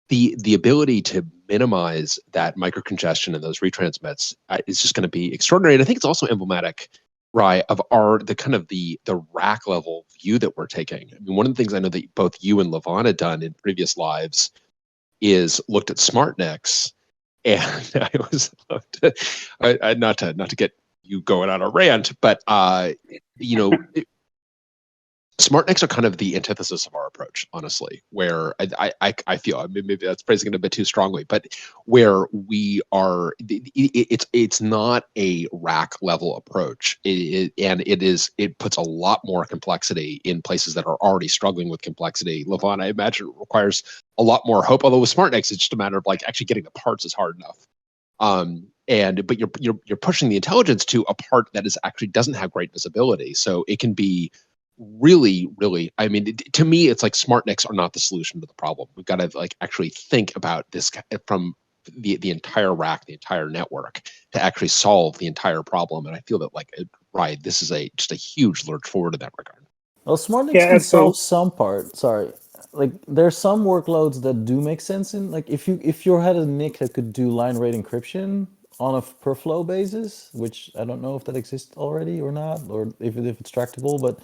the ability to minimize that microcongestion in those retransmits is just going to be extraordinary. And I think it's also emblematic, Rye, of the rack level view that we're taking. I mean, one of the things I know that both you and Levon had done in previous lives is looked at SmartNICs. And I was not to get you going on a rant, but SmartNICs are kind of the antithesis of our approach, honestly. Where I feel, maybe that's phrasing it a bit too strongly, but where we are, it's not a rack level approach, and it puts a lot more complexity in places that are already struggling with complexity. Levon, I imagine it requires a lot more hope. Although with SmartNICs, it's just a matter of like actually getting the parts is hard enough. But you're pushing the intelligence to a part that is actually doesn't have great visibility, so it can be really, really, to me, it's like SmartNICs are not the solution to the problem. We've got to like actually think about this from the entire rack, the entire network, to actually solve the entire problem. And I feel that right, this is just a huge lurch forward in that regard. Well, SmartNICs can solve some part. Sorry, like there's some workloads that do make sense in like if you had a NIC that could do line rate encryption on a per flow basis, which I don't know if that exists already or not, or if it's tractable, but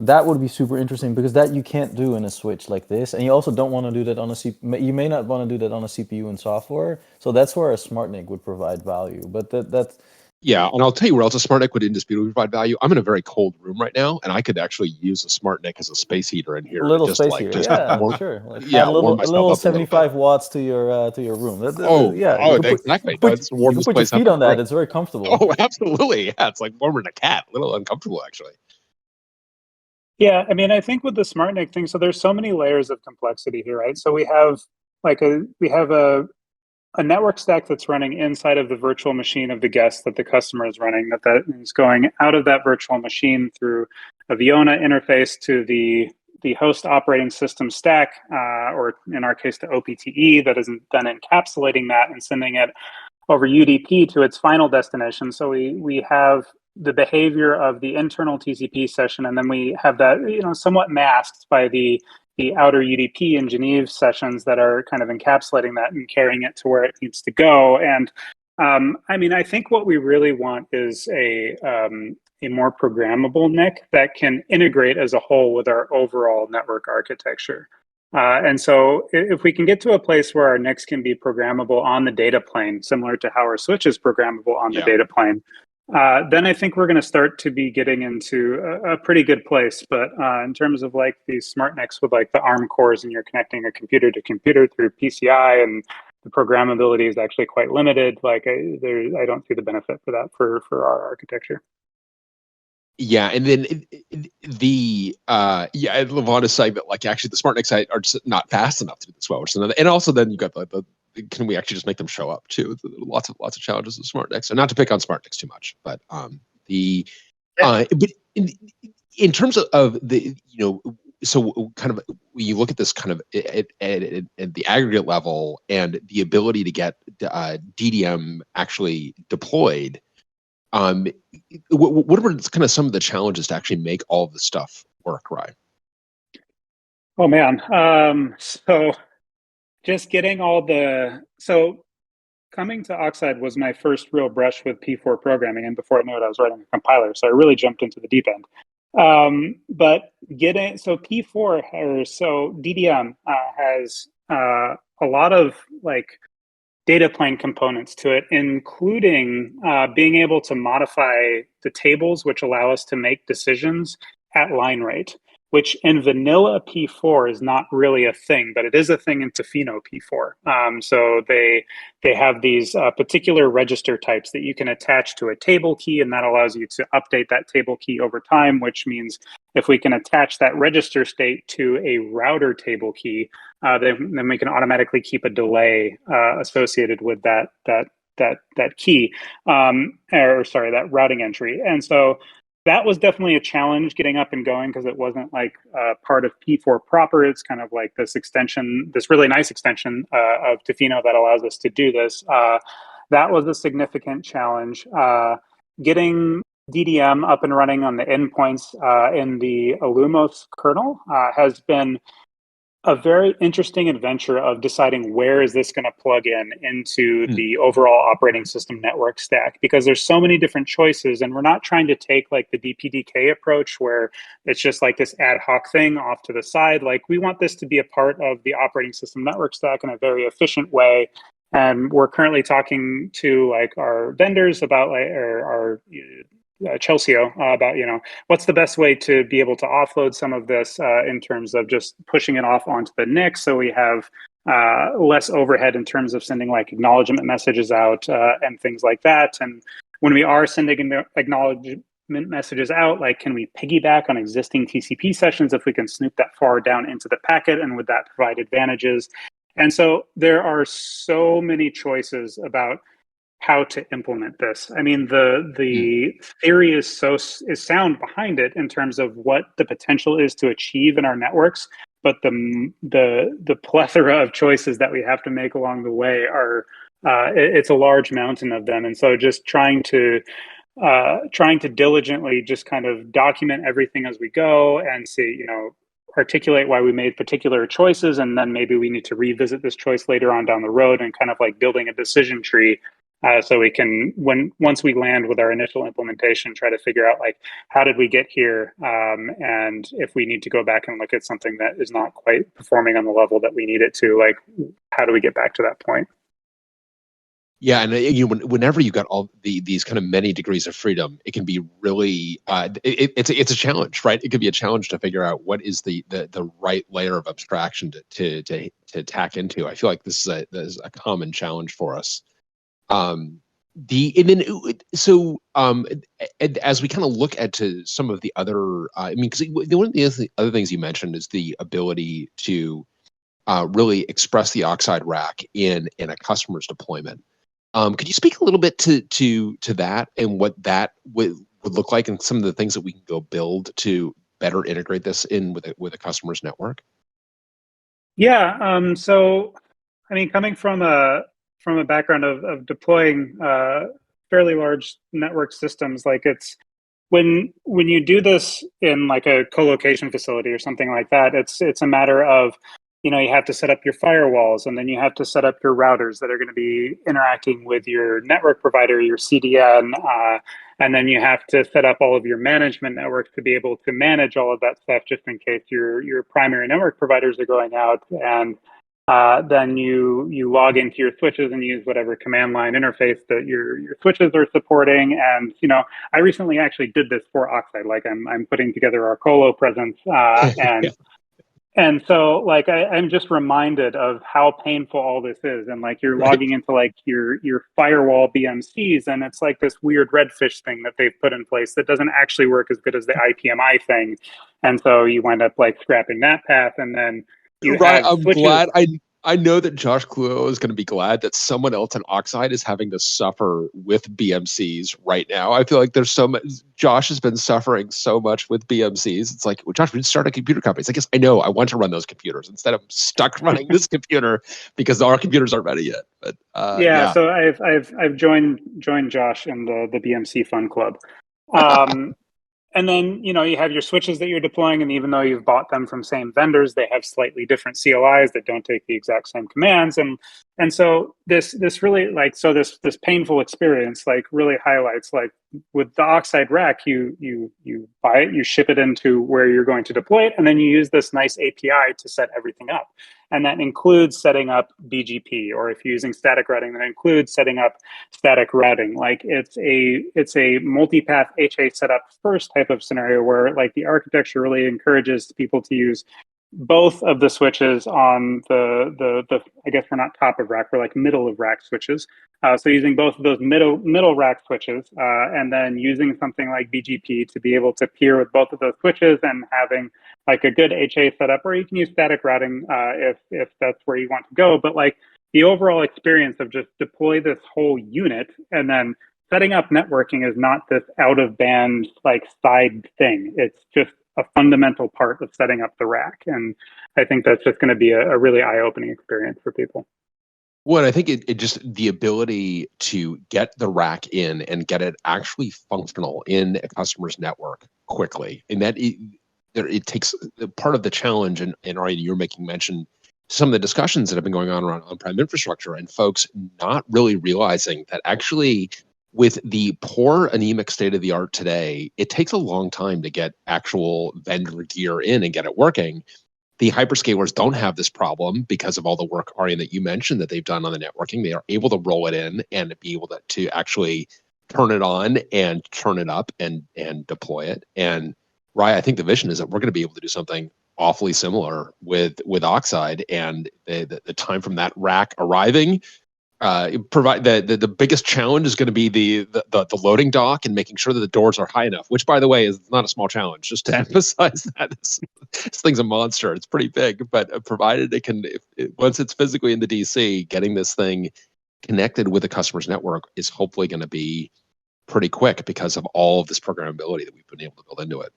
that would be super interesting because that you can't do in a switch like this, and you also don't want to do that on a CPU. You may not want to do that on a CPU and software. So that's where a SmartNIC would provide value. But that's yeah, and I'll tell you where else a SmartNIC would indisputably provide value. I'm in a very cold room right now, and I could actually use a SmartNIC as a space heater in here. A little space heater, sure. Like yeah, a little 75 watts to your room. Exactly. You can put your feet on that. It's very comfortable. Oh, absolutely. Yeah, it's like warmer than a cat. A little uncomfortable, actually. Yeah, I think with the SmartNIC thing, so there's so many layers of complexity here, right? So we have a network stack that's running inside of the virtual machine of the guest that the customer is running, that is going out of that virtual machine through a Viona interface to the host operating system stack, or in our case, the OPTE, that is then encapsulating that and sending it over UDP to its final destination. So we have the behavior of the internal TCP session, and then we have that somewhat masked by the outer UDP and Geneve sessions that are kind of encapsulating that and carrying it to where it needs to go. And I think what we really want is a more programmable NIC that can integrate as a whole with our overall network architecture. And so if we can get to a place where our NICs can be programmable on the data plane, similar to how our switch is programmable on the data plane, then I think we're going to start to be getting into a pretty good place. But in terms of like these SmartNICs with like the ARM cores, and you're connecting a computer to computer through PCI, and the programmability is actually quite limited, like I don't see the benefit for that for our architecture. Yeah, and then Levon is saying that like actually the SmartNICs are just not fast enough to do this well. And also then you got the can we actually just make them show up too? Lots of challenges with SmartNICs, and not to pick on SmartNICs too much, but but in terms of the so kind of when you look at this kind of at the aggregate level and the ability to get DDM actually deployed, what are kind of some of the challenges to actually make all of this stuff work, right? Oh man, so just getting coming to Oxide was my first real brush with P4 programming, and before I knew it, I was writing a compiler, so I really jumped into the deep end. But P4 or DDM has a lot of like data plane components to it, including being able to modify the tables, which allow us to make decisions at line rate. which in vanilla P4 is not really a thing, but it is a thing in Tofino P4. So they have these particular register types that you can attach to a table key, and that allows you to update that table key over time, which means if we can attach that register state to a router table key, then we can automatically keep a delay associated with that key, that routing entry. And so that was definitely a challenge getting up and going, because it wasn't like part of P4 proper. It's kind of like this extension, this really nice extension of Tofino that allows us to do this. That was a significant challenge. Getting DDM up and running on the endpoints in the Illumos kernel has been a very interesting adventure of deciding where is this going to plug into the overall operating system network stack, because there's so many different choices, and we're not trying to take like the DPDK approach where it's just like this ad hoc thing off to the side. Like, we want this to be a part of the operating system network stack in a very efficient way. And we're currently talking to like our vendors about our Chelsea about, what's the best way to be able to offload some of this in terms of just pushing it off onto the NIC, so we have less overhead in terms of sending like acknowledgement messages out and things like that. And when we are sending acknowledgement messages out, like, can we piggyback on existing TCP sessions if we can snoop that far down into the packet, and would that provide advantages? And so there are so many choices about how to implement this. I mean, the theory is sound behind it in terms of what the potential is to achieve in our networks, but the plethora of choices that we have to make along the way are it's a large mountain of them. And so just trying to diligently just kind of document everything as we go and see, articulate why we made particular choices, and then maybe we need to revisit this choice later on down the road, and kind of like building a decision tree. So we can, once we land with our initial implementation, try to figure out like, how did we get here, and if we need to go back and look at something that is not quite performing on the level that we need it to, like, how do we get back to that point? Yeah, and whenever you got all these kind of many degrees of freedom, it can be really it's a challenge, right? It could be a challenge to figure out what is the right layer of abstraction to tack into. I feel like this is a common challenge for us. As we kind of look at some of the other, because one of the other things you mentioned is the ability to really express the Oxide rack in a customer's deployment. Could you speak a little bit to that and what that would look like, and some of the things that we can go build to better integrate this in with a customer's network? Yeah. So, I mean, coming from a background of deploying fairly large network systems, like, it's when you do this in like a co-location facility or something like that, it's a matter of, you have to set up your firewalls, and then you have to set up your routers that are going to be interacting with your network provider, your CDN, and then you have to set up all of your management networks to be able to manage all of that stuff, just in case your primary network providers are going out. And then you log into your switches and use whatever command line interface that your switches are supporting. And I recently actually did this for Oxide. Like, I'm putting together our colo presence, and Yeah. and so, like, I'm just reminded of how painful all this is. And like, you're Right. logging into like your firewall BMCs, and it's like this weird redfish thing that they've put in place that doesn't actually work as good as the IPMI thing. And so you wind up like scrapping that path, and then you Right, have I'm switches. glad. I know that Josh Cluo is going to be glad that someone else in Oxide is having to suffer with BMCs right now. I feel like there's so much. Josh has been suffering so much with BMCs. It's like, well, Josh, we just started a computer company. It's like, yes, I know. I want to run those computers. Instead, I'm stuck running this computer because our computers aren't ready yet. But yeah. So I've joined Josh in the BMC Fun Club. And then, you have your switches that you're deploying, and even though you've bought them from same vendors, they have slightly different CLIs that don't take the exact same commands. And And so this really like so this painful experience like really highlights like with the Oxide rack, you buy it, you ship it into where you're going to deploy it, and then you use this nice API to set everything up. And that includes setting up BGP, or if you're using static routing, that includes setting up static routing. Like it's a multipath HA setup first type of scenario where like the architecture really encourages people to use both of the switches on the I guess we're not top of rack, we're like middle of rack switches. So using both of those middle rack switches, and then using something like BGP to be able to peer with both of those switches and having like a good HA setup, or you can use static routing if that's where you want to go. But like the overall experience of just deploy this whole unit and then setting up networking is not this out of band like side thing. It's just a fundamental part of setting up the rack. And I think that's just going to be a really eye-opening experience for people. Well, I think it just the ability to get the rack in and get it actually functional in a customer's network quickly. And that it takes part of the challenge, and Ryan, you're making mention some of the discussions that have been going on around on-prem infrastructure and folks not really realizing that actually with the poor anemic state of the art today, it takes a long time to get actual vendor gear in and get it working. The hyperscalers don't have this problem because of all the work, Arian, that you mentioned that they've done on the networking. They are able to roll it in and be able to actually turn it on and turn it up and deploy it. And Ryan, I think the vision is that we're going to be able to do something awfully similar with Oxide, and the time from that rack arriving. Provide the biggest challenge is going to be the loading dock and making sure that the doors are high enough, which by the way is not a small challenge, just to emphasize that this thing's a monster. It's pretty big, but provided it can, once it's physically in the DC, getting this thing connected with the customer's network is hopefully going to be pretty quick because of all of this programmability that we've been able to build into it.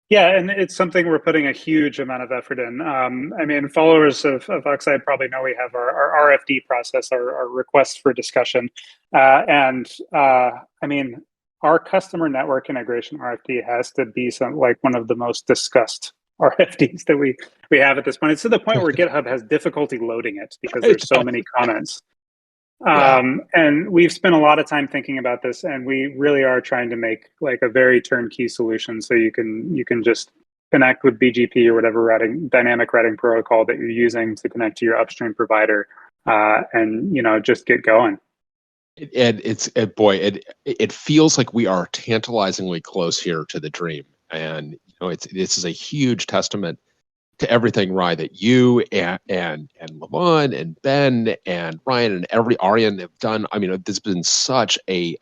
Yeah, and it's something we're putting a huge amount of effort in. I mean, followers of Oxide probably know we have our RFD process, our requests for discussion. I mean, our customer network integration RFD has to be one of the most discussed RFDs that we have at this point. It's to the point where GitHub has difficulty loading it because there's so many comments. And we've spent a lot of time thinking about this, and we really are trying to make like a very turnkey solution. So you can just connect with BGP or whatever dynamic routing protocol that you're using to connect to your upstream provider, and just get going. It feels like we are tantalizingly close here to the dream, and this is a huge testament to everything, Ryan, that you and Lamont and Ben and Ryan and Arian have done. I mean, there's been such a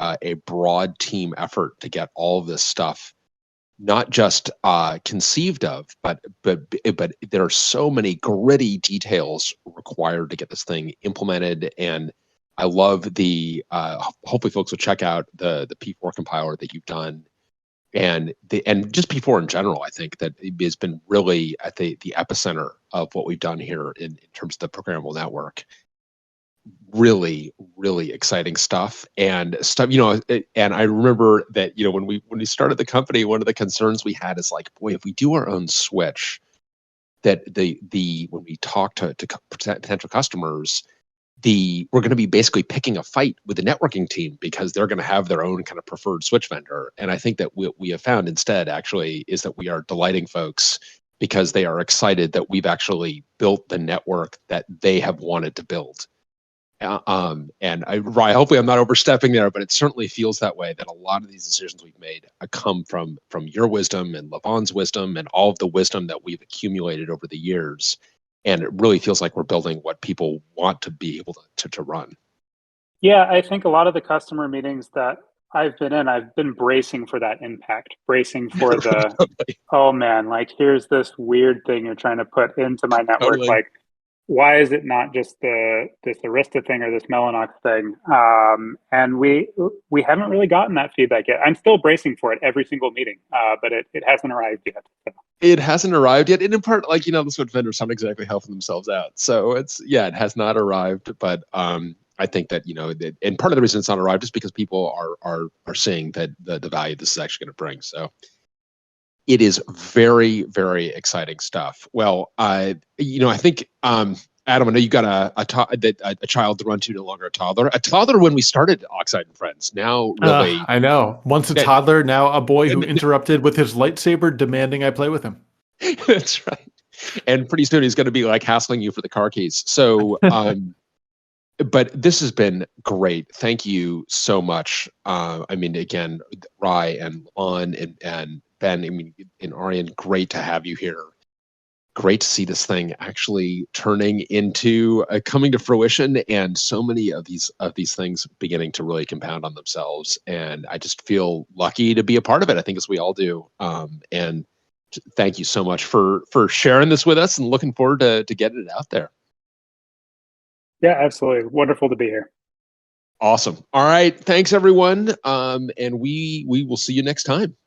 broad team effort to get all of this stuff not just conceived of, but there are so many gritty details required to get this thing implemented. And I love the hopefully folks will check out the P4 compiler that you've done. And just P4 in general, I think that it has been really at the epicenter of what we've done here in terms of the programmable network. Really, really exciting stuff. And I remember that, when we started the company, one of the concerns we had is like, boy, if we do our own switch, that when we talk to potential customers, we're going to be basically picking a fight with the networking team because they're going to have their own kind of preferred switch vendor. And I think that what we have found instead actually is that we are delighting folks because they are excited that we've actually built the network that they have wanted to build. And Ryan, hopefully I'm not overstepping there, but it certainly feels that way, that a lot of these decisions we've made come from your wisdom and Lavon's wisdom and all of the wisdom that we've accumulated over the years. And it really feels like we're building what people want to be able to run. Yeah, I think a lot of the customer meetings that I've been bracing for that impact, bracing for oh man, like here's this weird thing you're trying to put into my network. Totally. Like, why is it not just this Arista thing or this Mellanox thing? And we haven't really gotten that feedback yet. I'm still bracing for it every single meeting, but it hasn't arrived yet. So. It hasn't arrived yet. And in part, the switch vendors aren't exactly helping themselves out. So it has not arrived. But I think that, and part of the reason it's not arrived is because people are seeing that the value this is actually going to bring. So it is very, very exciting stuff. Well, I think Adam, I know you got a child to run to, no longer a toddler. A toddler when we started Oxide and Friends. Now, really, I know. Once a toddler, now a boy who interrupted with his lightsaber, demanding I play with him. That's right. And pretty soon he's going to be like hassling you for the car keys. So, but this has been great. Thank you so much. I mean, again, Rai and Lon and Ben, I mean, and Arian, great to have you here. Great to see this thing actually turning into coming to fruition, and so many of these things beginning to really compound on themselves. And I just feel lucky to be a part of it. I think as we all do. And thank you so much for sharing this with us, and looking forward to getting it out there. Yeah, absolutely. Wonderful to be here. Awesome. All right. Thanks everyone. And we will see you next time.